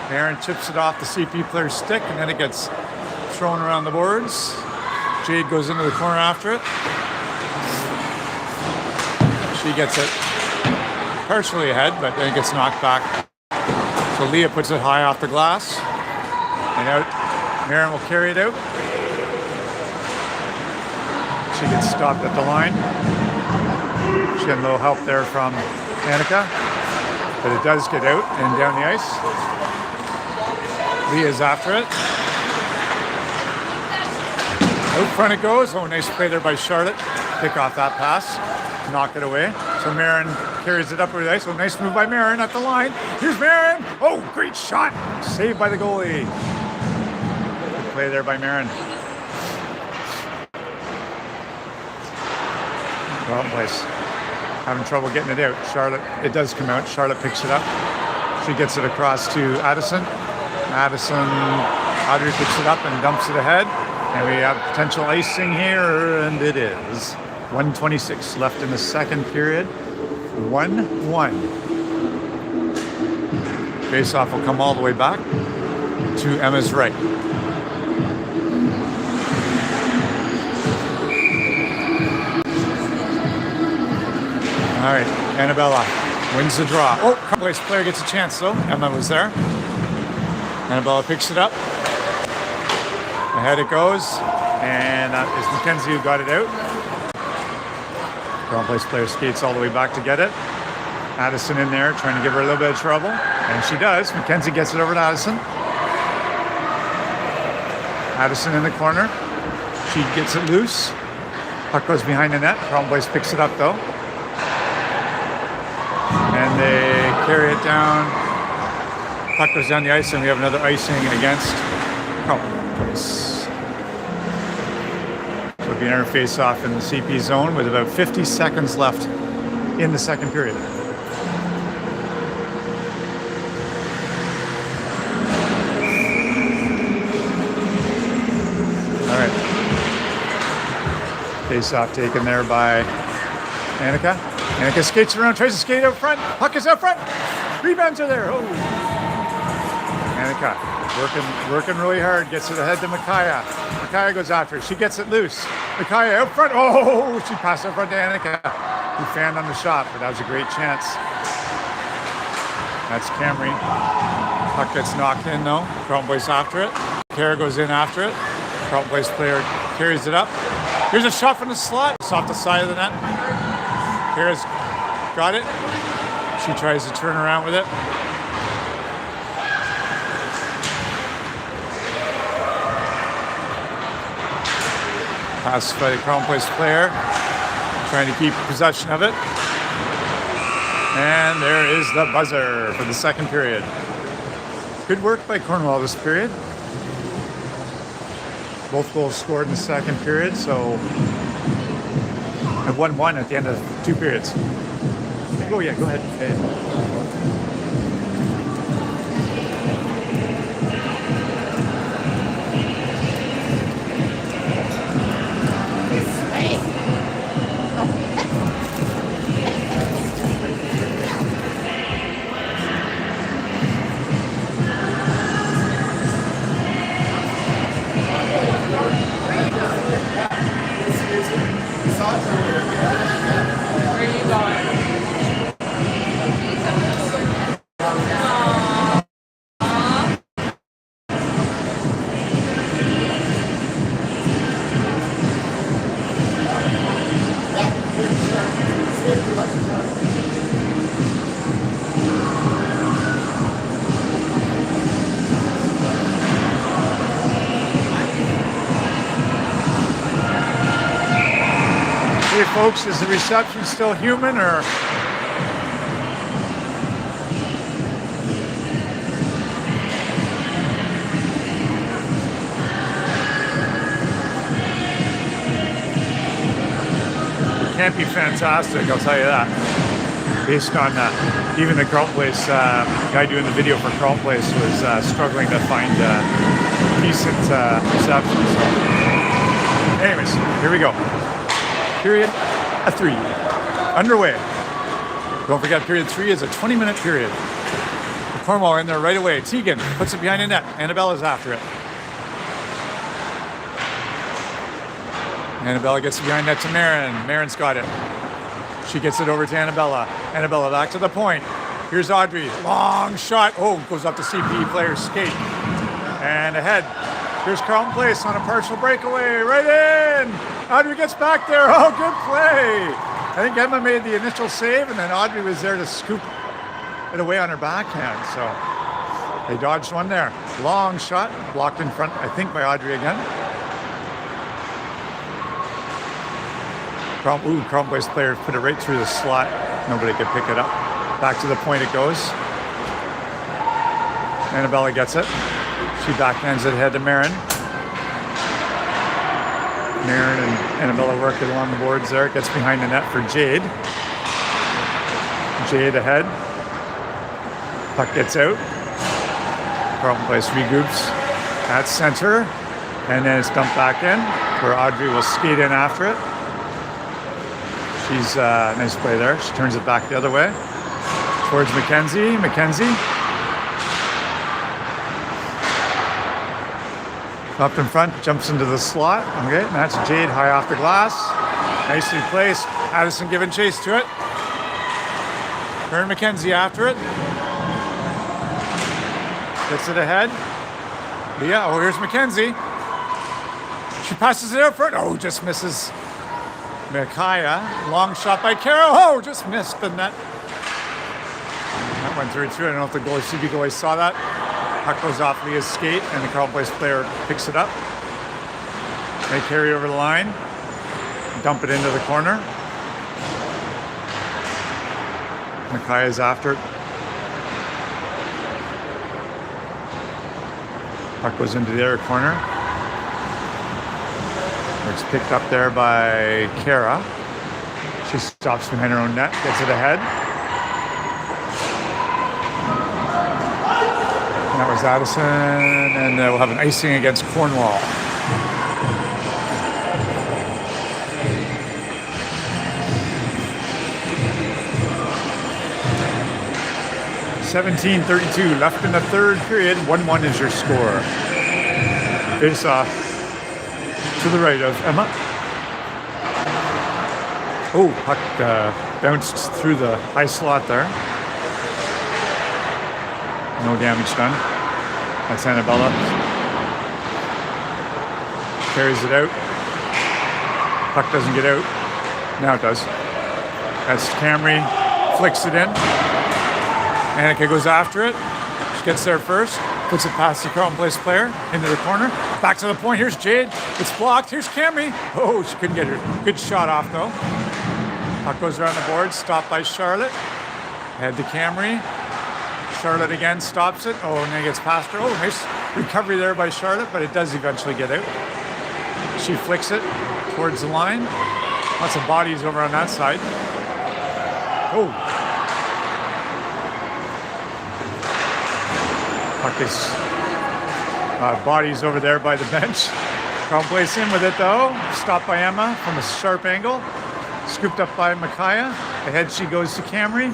Aaron chips it off the CP player's stick, and then it gets thrown around the boards. Jade goes into the corner after it. She gets it partially ahead, but then it gets knocked back. So Leah puts it high off the glass. And out. Marin will carry it out. She gets stopped at the line. She had a little help there from Annika, but it does get out and down the ice. Leah's after it. Out front it goes. Oh, nice play there by Charlotte. Pick off that pass. Knock it away. So Marin carries it up over the ice. So nice move by Marin at the line. Here's Marin. Oh, great shot. Saved by the goalie. Good play there by Marin. Well, place. Having trouble getting it out. Charlotte, it does come out. Charlotte picks it up. She gets it across to Addison. Audrey picks it up and dumps it ahead. And we have potential icing here, and it is. 1:26 left in the second period. 1-1. Face-off will come all the way back to Emma's right. All right, Annabella wins the draw. Oh, Carlton player gets a chance though. Emma was there. Annabella picks it up. Ahead it goes, and it's Mackenzie who got it out. Carlton player skates all the way back to get it. Addison in there trying to give her a little bit of trouble, and she does. Mackenzie gets it over to Addison. Addison in the corner. She gets it loose. Puck goes behind the net. Carlton picks it up though. And they carry it down. Puck goes down the ice, and we have another icing against Carlton Place. So beginner face-off in the CP zone with about 50 seconds left in the second period. All right. Face-off taken there by Annika. Annika skates around, tries to skate out front. Puck is out front. Rebounds are there. Oh. Annika working really hard. Gets it ahead to Micaiah. Micaiah goes after it. She gets it loose. Micaiah out front. Oh, she passed out front to Annika, who fanned on the shot, but that was a great chance. That's Camry. Puck gets knocked in though. Carlton Boys after it. Kara goes in after it. Carlton Boys player carries it up. Here's a shot from the slot. It's off the side of the net. Kara's got it. She tries to turn around with it. Pass by the Crown Place player, trying to keep possession of it. And there is the buzzer for the second period. Good work by Cornwall this period. Both goals scored in the second period, so at 1-1 at the end of two periods. Oh yeah, go ahead. Hey folks, is the reception still human or? It can't be fantastic, I'll tell you that. Based on even the Carlton Place guy doing the video for Carlton Place was struggling to find decent reception. So, anyways, here we go. Period 3 underway. Don't forget, period 3 is a 20-minute period. Cornwall in there right away. Tegan puts it behind the net. Annabella's after it. Annabella gets it behind net to Marin. Marin's got it. She gets it over to Annabella. Annabella back to the point. Here's Audrey. Long shot. Oh, goes up to CP player's skate. And ahead. Here's Carlton Place on a partial breakaway. Right in. Audrey gets back there. Oh, good play. I think Emma made the initial save, and then Audrey was there to scoop it away on her backhand. So they dodged one there. Long shot. Blocked in front, I think, by Audrey again. Carlton Place player put it right through the slot. Nobody could pick it up. Back to the point it goes. Annabella gets it. She backhands it ahead to Marin. Marin and Annabella working along the boards there. Gets behind the net for Jade. Jade ahead. Puck gets out. Carlton Place regroups at center. And then it's dumped back in where Audrey will skate in after it. She's nice play there. She turns it back the other way towards Mackenzie. Mackenzie up in front, jumps into the slot. Okay, and that's Jade high off the glass. Nicely placed. Addison giving chase to it. Her and Mackenzie after it. Gets it ahead. Leah, oh, here's Mackenzie. She passes it out for it. Oh, just misses Micaiah. Long shot by Carol. Oh, just missed the net. That went through. I don't know if the goalie, CB goalie saw that. Puck goes off Leah's skate, and the Carlton Place player picks it up. They carry over the line, dump it into the corner. Micaiah's after it. Puck goes into the other corner. It's picked up there by Kara. She stops behind her own net, gets it ahead. And that was Addison, and we'll have an icing against Cornwall. .17:32 left in the third period. 1-1 is your score. Face off to the right of Emma. Oh, puck bounced through the high slot there. No damage done. That's Annabella. Carries it out. Puck doesn't get out. Now it does. That's Camry. Flicks it in. Annika goes after it. She gets there first. Puts it past the Carlton Place player into the corner. Back to the point. Here's Jade. It's blocked. Here's Camry. Oh, she couldn't get her. Good shot off, though. Puck goes around the board. Stopped by Charlotte. Head to Camry. Charlotte again stops it. Oh, and then gets past her. Oh, nice recovery there by Charlotte, but it does eventually get out. She flicks it towards the line. Lots of bodies over on that side. Oh. Puck is bodies over there by the bench. Carlton Place in with it though. Stopped by Emma from a sharp angle. Scooped up by Micaiah. Ahead she goes to Camry.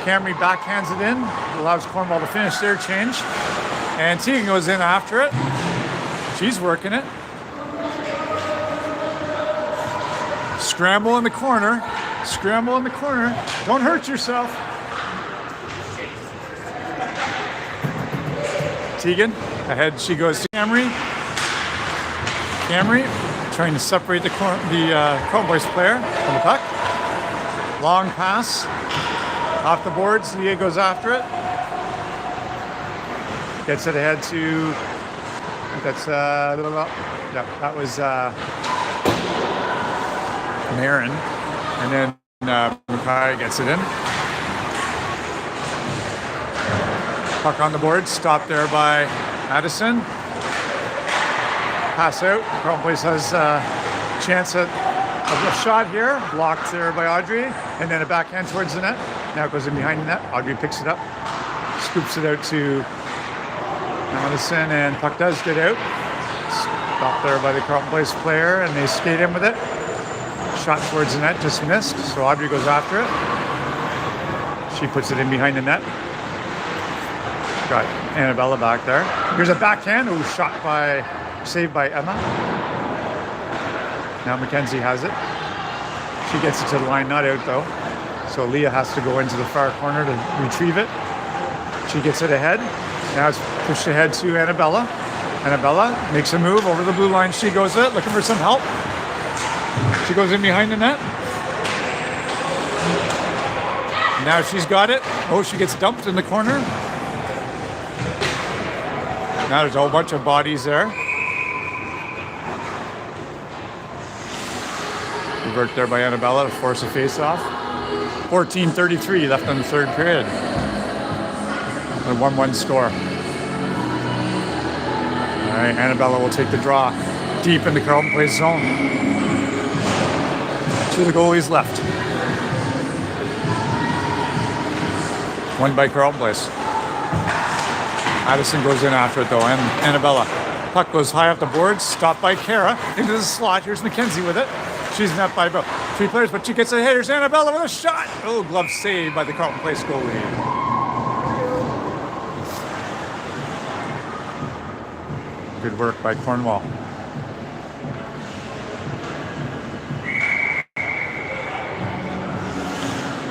Camry backhands it in. Allows Cornwall to finish their change. And Tegan goes in after it. She's working it. Scramble in the corner. Scramble in the corner. Don't hurt yourself. Tegan, ahead she goes to Camry. Camry trying to separate the Carlton Place player from the puck. Long pass. Off the boards, Leah goes after it. Gets it ahead to, I think that's, that was Marin. And then Mackay gets it in. Puck on the board, stopped there by Addison. Pass out. Carlton Place has a chance at a shot here. Blocked there by Audrey. And then a backhand towards the net. Now it goes in behind the net. Audrey picks it up. Scoops it out to Addison, and puck does get out. Stopped there by the Carlton Place player, and they skate in with it. Shot towards the net, just missed. So Audrey goes after it. She puts it in behind the net. Got Annabella back there. Here's a backhand. Ooh, saved by Emma. Now Mackenzie has it. She gets it to the line, not out though. So Leah has to go into the far corner to retrieve it. She gets it ahead. Now it's pushed ahead to Annabella. Annabella makes a move over the blue line. She goes it, looking for some help. She goes in behind the net. Now she's got it. Oh, she gets dumped in the corner. Now there's a whole bunch of bodies there. Revert there by Annabella to force a face-off. 14:33 left in the third period. A 1-1 score. All right, Annabella will take the draw deep in the Carlton Place zone. Two of the goalies left. One by Carlton Place. Addison goes in after it though, and Annabella. Puck goes high up the boards, stopped by Kara into the slot. Here's Mackenzie with it. She's net by about 3 players, but she gets ahead. Here's Annabella with a shot. Oh, glove saved by the Carlton Place goalie. Good work by Cornwall.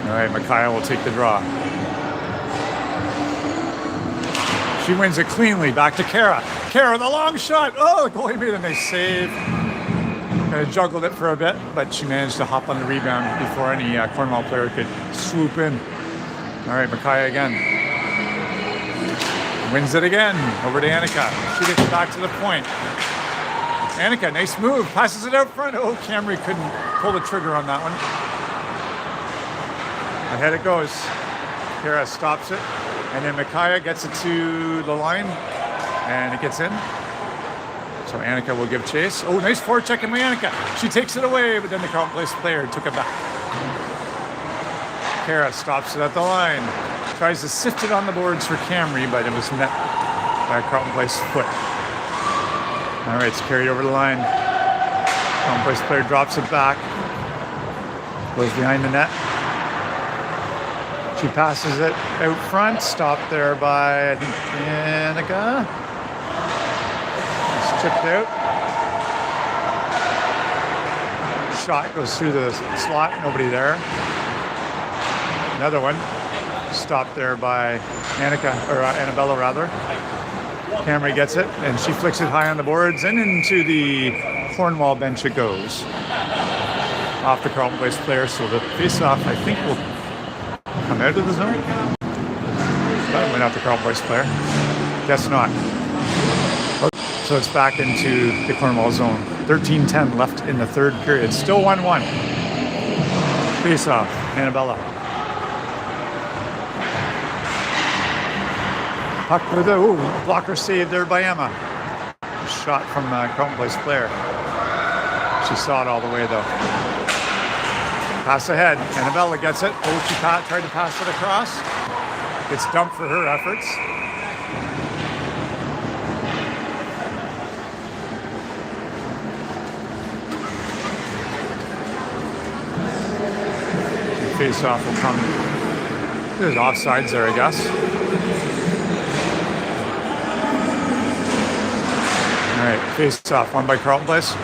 All right, Micaiah will take the draw. She wins it cleanly. Back to Kara. Kara, the long shot. Oh, the goalie made a nice save. Kind of juggled it for a bit, but she managed to hop on the rebound before any Cornwall player could swoop in. All right, Micaiah again. Wins it again. Over to Annika. She gets it back to the point. Annika, nice move. Passes it out front. Oh, Camry couldn't pull the trigger on that one. Ahead it goes. Kara stops it. And then Micaiah gets it to the line. And it gets in. So Annika will give chase. Oh, nice forecheck by Annika. She takes it away, but then the Carlton Place player took it back. Kara stops it at the line. Tries to sift it on the boards for Camry, but it was met by a Carlton Place foot. All right, it's carried over the line. Carlton Place player drops it back. Goes behind the net. She passes it out front. Stopped there by, I think, Annika. It's chipped out. Shot goes through the slot. Nobody there. Another one. Stopped there by Annika, or Annabella rather. Camry gets it, and she flicks it high on the boards, and into the Cornwall bench it goes. Off the Carlton Place player, so the face-off, I think, will come out of the zone. That went out the Carlton Place player. Guess not. So it's back into the Cornwall zone. 13:10 left in the third period. Still 1-1. Face-off, Annabella. Puck with a blocker save there by Emma. Shot from Carlton Place player. She saw it all the way though. Pass ahead. Annabella gets it. Oh, she tried to pass it across. It's dumped for her efforts. Face off will come. There's offsides there, I guess. All right, face off, one by Carlton Place.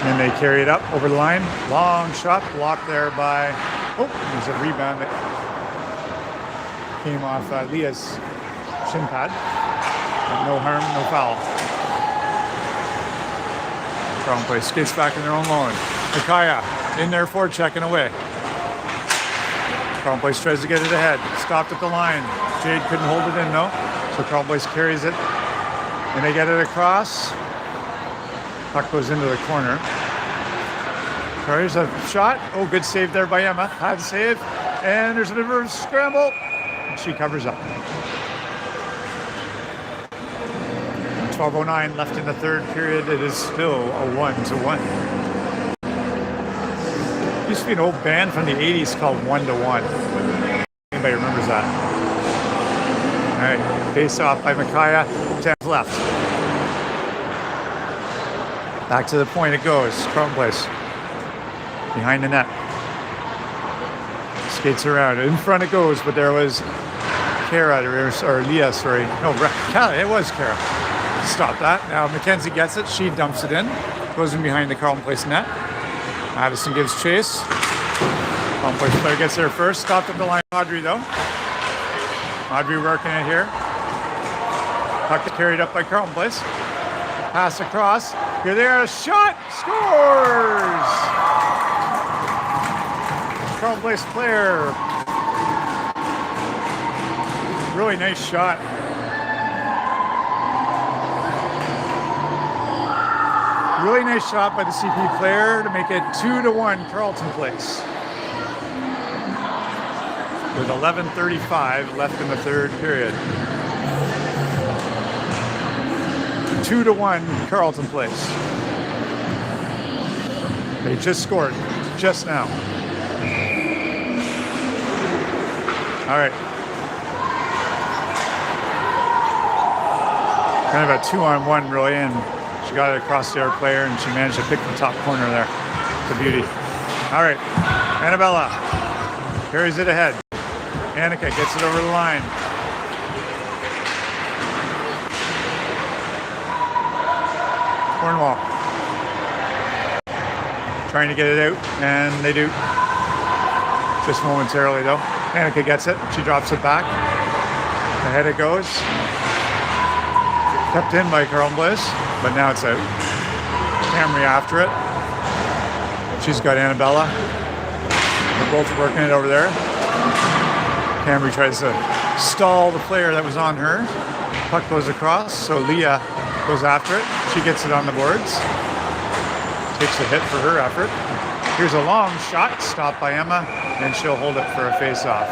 And they carry it up over the line. Long shot, blocked there by, oh, there's a rebound that came off Leah's shin pad. But no harm, no foul. Carlton Place skates back in their own line. Micaiah in there forechecking away. Crown Place tries to get it ahead. Stopped at the line. Jade couldn't hold it in though. So Crown Place carries it. And they get it across. Puck goes into the corner. There's a shot. Oh, good save there by Emma. Had to save. And there's a bit of a scramble. And she covers up. 12:09 left in the third period. It is still a 1-1. Used to be an old band from the 80s called 1-1. Anybody remembers that? All right, face off by Micaiah. 10 left. Back to the point it goes. Crown Place. Behind the net. Skates around. In front it goes, but there was Kara, or Leah, sorry. No, it was Kara. Stop that. Now Mackenzie gets it. She dumps it in. Goes in behind the Carleton Place net. Madison gives chase. Carleton Place player gets there first. Stopped at the line. Audrey, though. Audrey working it here. Puck is carried up by Carleton Place. Pass across. Here they are. Shot. Scores! Carleton Place player. Really nice shot. Really nice shot by the CP player to make it 2-1 Carleton Place. With 11:35 left in the third period. 2-1 Carleton Place. They just scored just now. All right. Kind of a 2-on-1 really, and she got it across the other player, and she managed to pick the top corner there. It's a beauty. All right, Annabella carries it ahead. Annika gets it over the line. Cornwall trying to get it out, and they do. Just momentarily though. Annika gets it. She drops it back. Ahead it goes. Kept in by Carleton Place, but now it's out. Camry after it. She's got Annabella. They're both working it over there. Camry tries to stall the player that was on her. Puck goes across, so Leah goes after it. She gets it on the boards. Takes a hit for her effort. Here's a long shot, stopped by Emma, and she'll hold it for a face-off.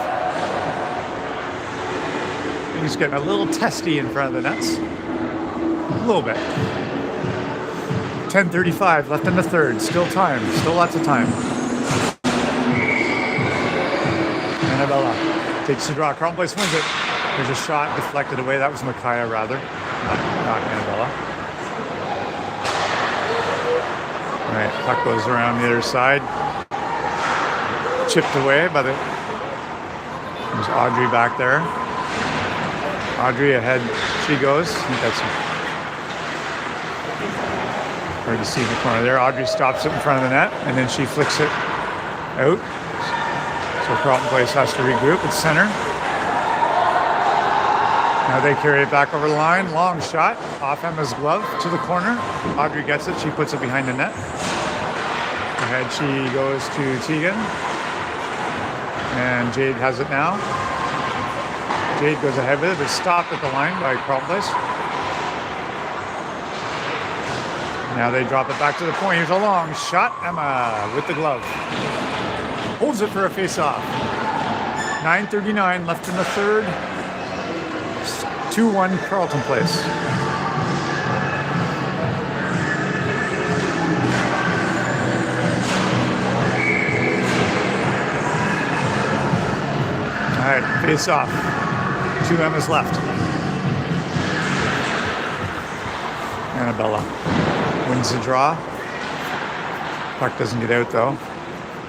He's getting a little testy in front of the nets. A little bit. 10:35 left in the third. Still time. Still lots of time. Annabella takes the draw. Carleton Place wins it. There's a shot deflected away. That was Micaiah, rather. Not Annabella. All right, puck goes around the other side. Chipped away by the... There's Audrey back there. Audrey ahead. She goes. I think that's... Hard to see in the corner there. Audrey stops it in front of the net, and then she flicks it out. So Carleton Place has to regroup. It's center. Now they carry it back over the line. Long shot off Emma's glove to the corner. Audrey gets it. She puts it behind the net. Ahead she goes to Tegan. And Jade has it now. Jade goes ahead with it. It's stopped at the line by Carleton Place. Now they drop it back to the point. Here's a long shot. Emma with the glove. Holds it for a face-off. 9:39 left in the third. 2-1 Carleton Place. All right, face-off. 2 Emmas left. Annabella wins the draw. Puck doesn't get out though.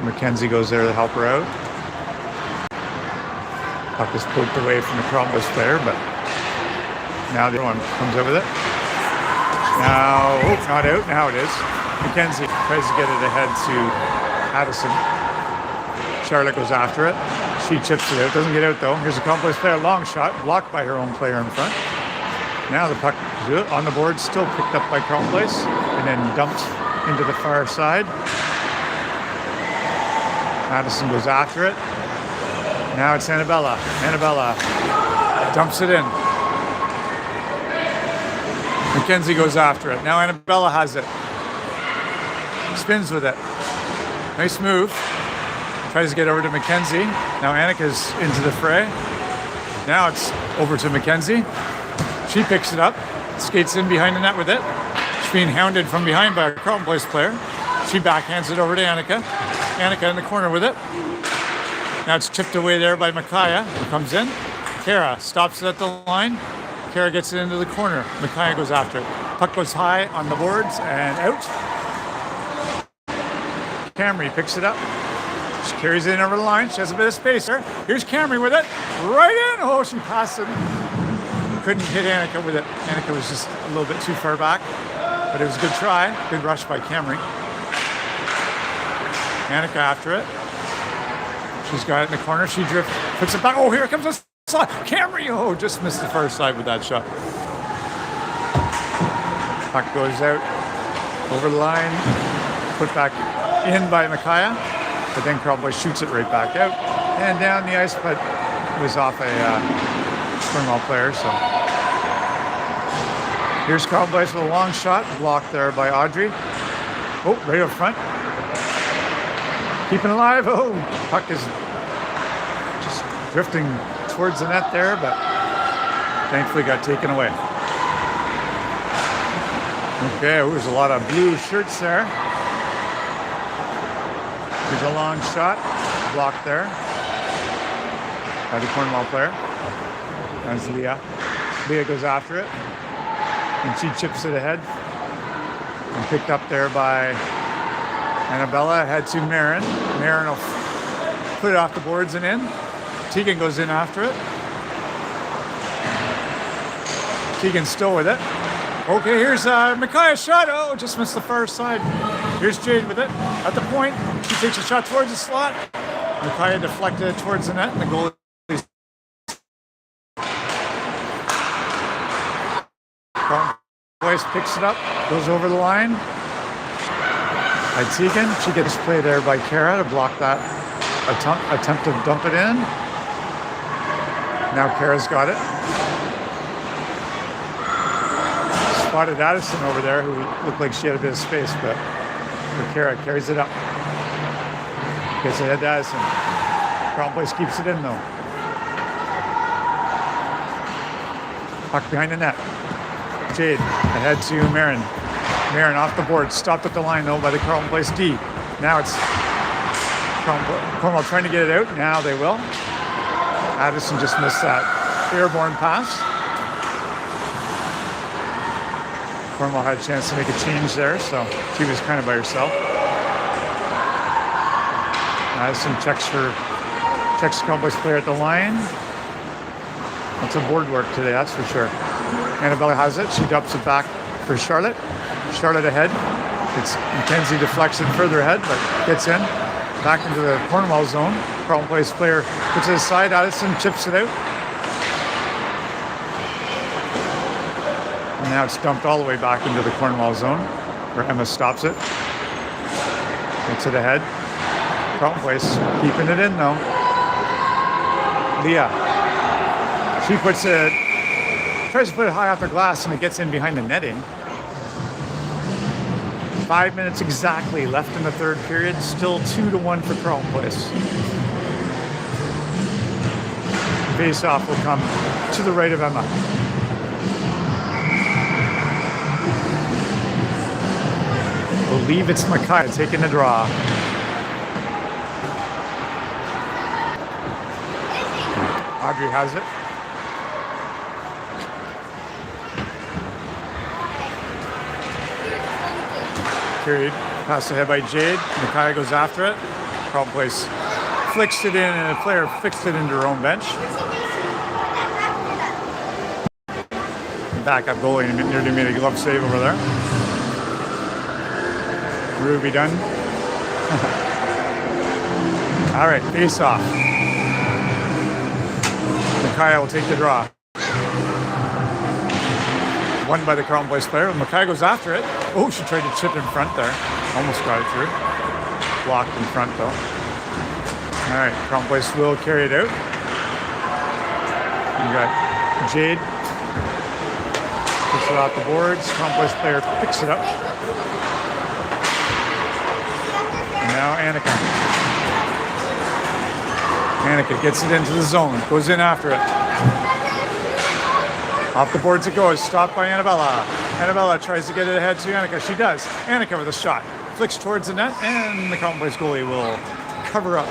Mackenzie goes there to help her out. Puck is poked away from the Carleton Place player, but now the other one comes over with it. Now, not out. Now it is. Mackenzie tries to get it ahead to Addison. Charlotte goes after it. She chips it out. Doesn't get out though. Here's a Carleton Place player. Long shot. Blocked by her own player in front. Now the puck on the board, still picked up by Carleton Place, and then dumped into the far side. Addison goes after it. Now it's Annabella. Annabella dumps it in. Mackenzie goes after it. Now Annabella has it. Spins with it. Nice move. Tries to get over to Mackenzie. Now Annika's into the fray. Now it's over to Mackenzie. She picks it up, skates in behind the net with it. She's being hounded from behind by a Carleton Place player. She backhands it over to Annika. Annika in the corner with it. Now it's chipped away there by Micaiah, who comes in. Kara stops it at the line. Kara gets it into the corner. Micaiah goes after it. Puck goes high on the boards and out. Camry picks it up. She carries it in over the line. She has a bit of space there. Here's Camry with it. Right in. Oh, she passed it. Couldn't hit Annika with it. Annika was just a little bit too far back. But it was a good try. Good rush by Camry. Annika after it. She's got it in the corner. She drifts, puts it back. Oh, here comes a slide. Camry. Oh, just missed the far side with that shot. Puck goes out over the line. Put back in by Micaiah. But then Carleton Place shoots it right back out. And down the ice, but it was off a Cornwall player. So here's Carleton Place with a long shot. Blocked there by Audrey. Oh, right up front. Keeping alive. Oh, puck is just drifting towards the net there, but thankfully got taken away. Okay, there's a lot of blue shirts there. There's a long shot. Blocked there by the Cornwall player. That's Leah. Leah goes after it, and she chips it ahead. And picked up there by Annabella. Ahead to Marin. Marin will put it off the boards and in. Tegan goes in after it. Tegan's still with it. Okay, here's Micaiah's shot. Oh, just missed the far side. Here's Jade with it. At the point, she takes a shot towards the slot. Micaiah deflected it towards the net, and the goalie Place picks it up, goes over the line. By Tegan, she gets play there by Kara to block that attempt to dump it in. Now Kara's got it. Spotted Addison over there, who looked like she had a bit of space, but Kara carries it up. Gets ahead to Addison. Carleton Place keeps it in though. Puck behind the net. Jade ahead to Marin. Marin off the board, stopped at the line though by the Carleton Place D. Now it's Cornwall trying to get it out. Now they will. Addison just missed that airborne pass. Cornwall had a chance to make a change there, so she was kind of by herself. Addison checks the Carleton Place player at the line. It's a board work today, that's for sure. Annabella has it. She dumps it back for Charlotte. Charlotte ahead. It's Mackenzie deflects it further ahead, but gets in. Back into the Cornwall zone. Carleton Place player puts it aside. Addison chips it out. And now it's dumped all the way back into the Cornwall zone, where Emma stops it. Gets it ahead. Carleton Place keeping it in though. Leah. She puts it, tries to put it high off the glass, and it gets in behind the netting. 5 minutes exactly left in the third period. Still 2-1 for Carleton Place. Face-off will come to the right of Emma. Believe it's Micaiah taking the draw. Audrey has it. Carried, passed ahead by Jade. Micaiah goes after it. Carleton Place flicks it in, and the player fixed it into her own bench. Backup goalie nearly made a glove save over there. Ruby done. All right, face off. Micaiah will take the draw. Won by the Carleton Place player. Micaiah goes after it. Oh, she tried to chip in front there. Almost got it through. Blocked in front though. All right, Carleton Place will carry it out. You got Jade. Puts it off the boards. Complex player picks it up. And now Annika. Annika gets it into the zone. Goes in after it. Off the boards it goes. Stopped by Annabella. Annabella tries to get it ahead to Annika. She does. Annika with a shot. Flicks towards the net. And the Complex goalie will cover up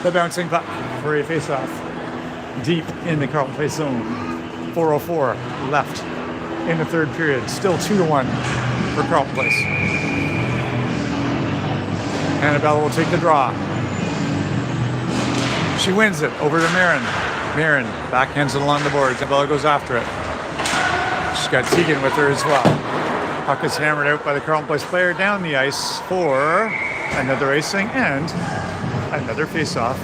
the bouncing puck for a face-off deep in the Carleton Place zone. 4:04 left in the third period. Still 2-1 for Carleton Place. Annabella will take the draw. She wins it over to Marin. Marin backhands it along the boards. Annabella goes after it. She's got Tegan with her as well. Puck is hammered out by the Carleton Place player down the ice for another icing and another face-off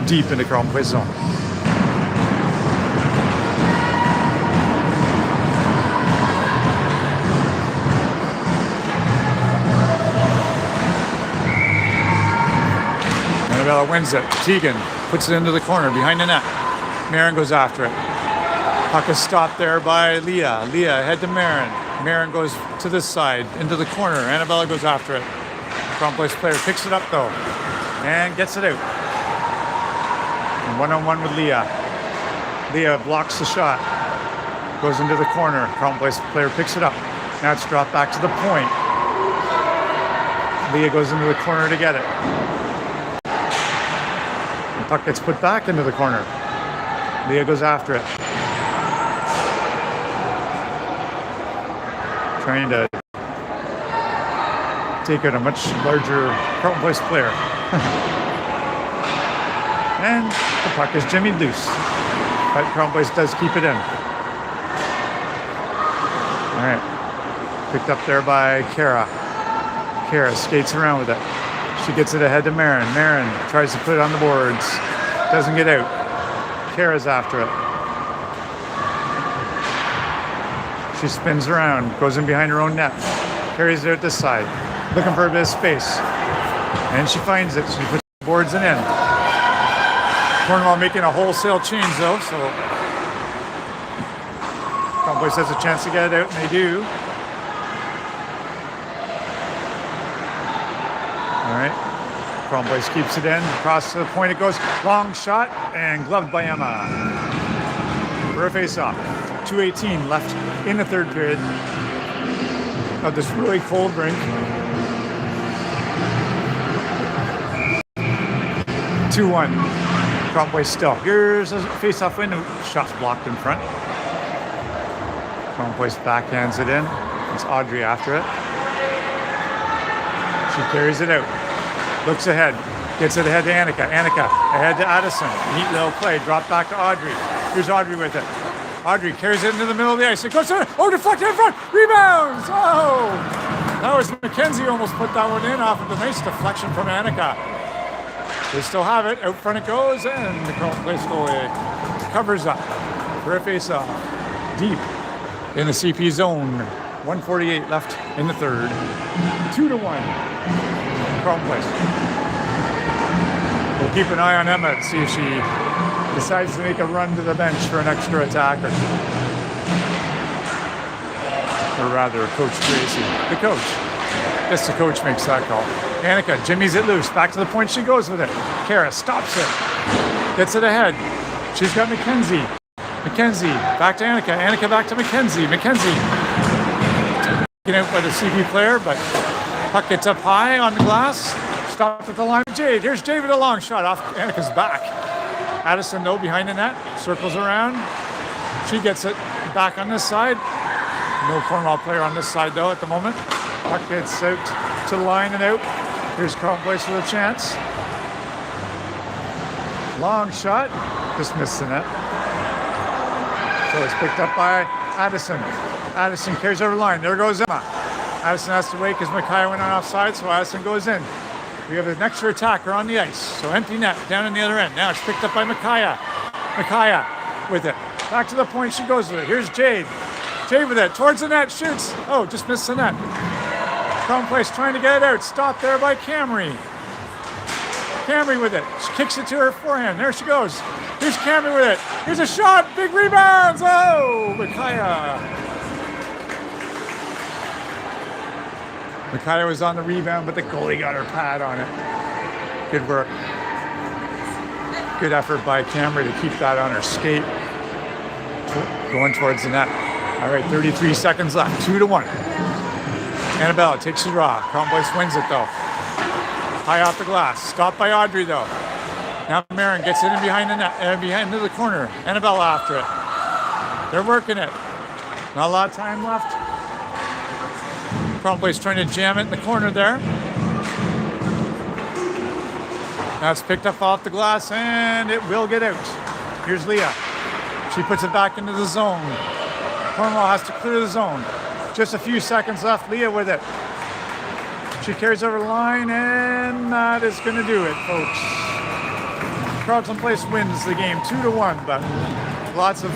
deep into Carleton Place zone. Annabella wins it. Tegan puts it into the corner behind the net. Marin goes after it. Puck is stopped there by Leah. Leah ahead to Marin. Marin goes to this side into the corner. Annabella goes after it. Carleton Place player picks it up though and gets it out. And one-on-one with Leah. Leah blocks the shot. Goes into the corner. Carleton Place player picks it up. Now it's dropped back to the point. Leah goes into the corner to get it. The puck gets put back into the corner. Leah goes after it. Trying to take out a much larger Carleton Place player. And the puck is jimmied loose. But Carleton Place does keep it in. All right. Picked up there by Kara. Kara skates around with it. She gets it ahead to Marin. Marin tries to put it on the boards. Doesn't get out. Kara's after it. She spins around, goes in behind her own net. Carries it out this side. Looking for a bit of space. And she finds it. She puts the boards in. Cornwall making a wholesale change though, so Carleton Place has a chance to get it out, and they do. All right. Carleton Place keeps it in. Across to the point it goes. Long shot and gloved by Emma. For a face-off. 2:18 left in the third period of this really cold rink. 2-1. Carleton Place still. Here's a face-off window. Shot's blocked in front. Carleton Place backhands it in. It's Audrey after it. She carries it out. Looks ahead. Gets it ahead to Annika. Annika ahead to Addison. Neat little play. Drop back to Audrey. Here's Audrey with it. Audrey carries it into the middle of the ice. It goes to, oh, deflected in front. Rebounds. Oh, that was Mackenzie almost put that one in off of the nice deflection from Annika. They still have it. Out front it goes, and the Carleton Place goalie covers up for a face-off deep in the CP zone. 1:48 left in the third. 2-1. Carleton Place. We'll keep an eye on Emma and see if she decides to make a run to the bench for an extra attacker. Or rather, Coach Tracy. The coach. Yes, the coach makes that call. Annika jimmies it loose. Back to the point she goes with it. Kara stops it. Gets it ahead. She's got Mackenzie. Mackenzie back to Annika. Annika back to Mackenzie. Mackenzie taken out by the CP player, but puck gets up high on the glass. Stopped at the line. Jade. Here's Jade with a long shot off Annika's back. Addison, though, behind the net. Circles around. She gets it back on this side. No Cornwall player on this side, though, at the moment. Puck gets out to the line and out. Here's Carleton Place with a chance. Long shot. Just missed the net. So it's picked up by Addison. Addison carries over the line. There goes Emma. Addison has to wait because Micaiah went on offside, so Addison goes in. We have an extra attacker on the ice. So empty net down on the other end. Now it's picked up by Micaiah. Micaiah with it. Back to the point she goes with it. Here's Jade. Jade with it. Towards the net. Shoots. Oh, just missed the net. Carleton Place trying to get it out. Stopped there by Camry. Camry with it. She kicks it to her forehand. There she goes. Here's Camry with it. Here's a shot. Big rebounds. Oh, Micaiah. Micaiah was on the rebound, but the goalie got her pad on it. Good work. Good effort by Camry to keep that on her skate. Going towards the net. All right, 33 seconds left. 2-1. Annabella takes the draw. Crown Place wins it though. High off the glass. Stopped by Audrey though. Now Marin gets it in behind the net, behind the corner. Annabella after it. They're working it. Not a lot of time left. Crown Place trying to jam it in the corner there. Now it's picked up off the glass and it will get out. Here's Leah. She puts it back into the zone. Cornwall has to clear the zone. Just a few seconds left. Leah with it. She carries over the line, and that is going to do it, folks. Carleton Place wins the game 2-1, but lots of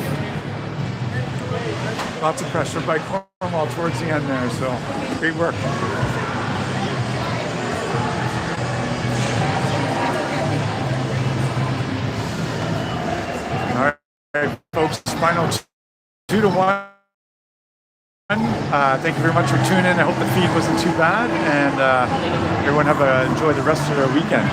pressure by Cornwall towards the end there. So great work. All right, folks. Final 2-1. Thank you very much for tuning in. I hope the feed wasn't too bad, and everyone enjoy the rest of their weekend.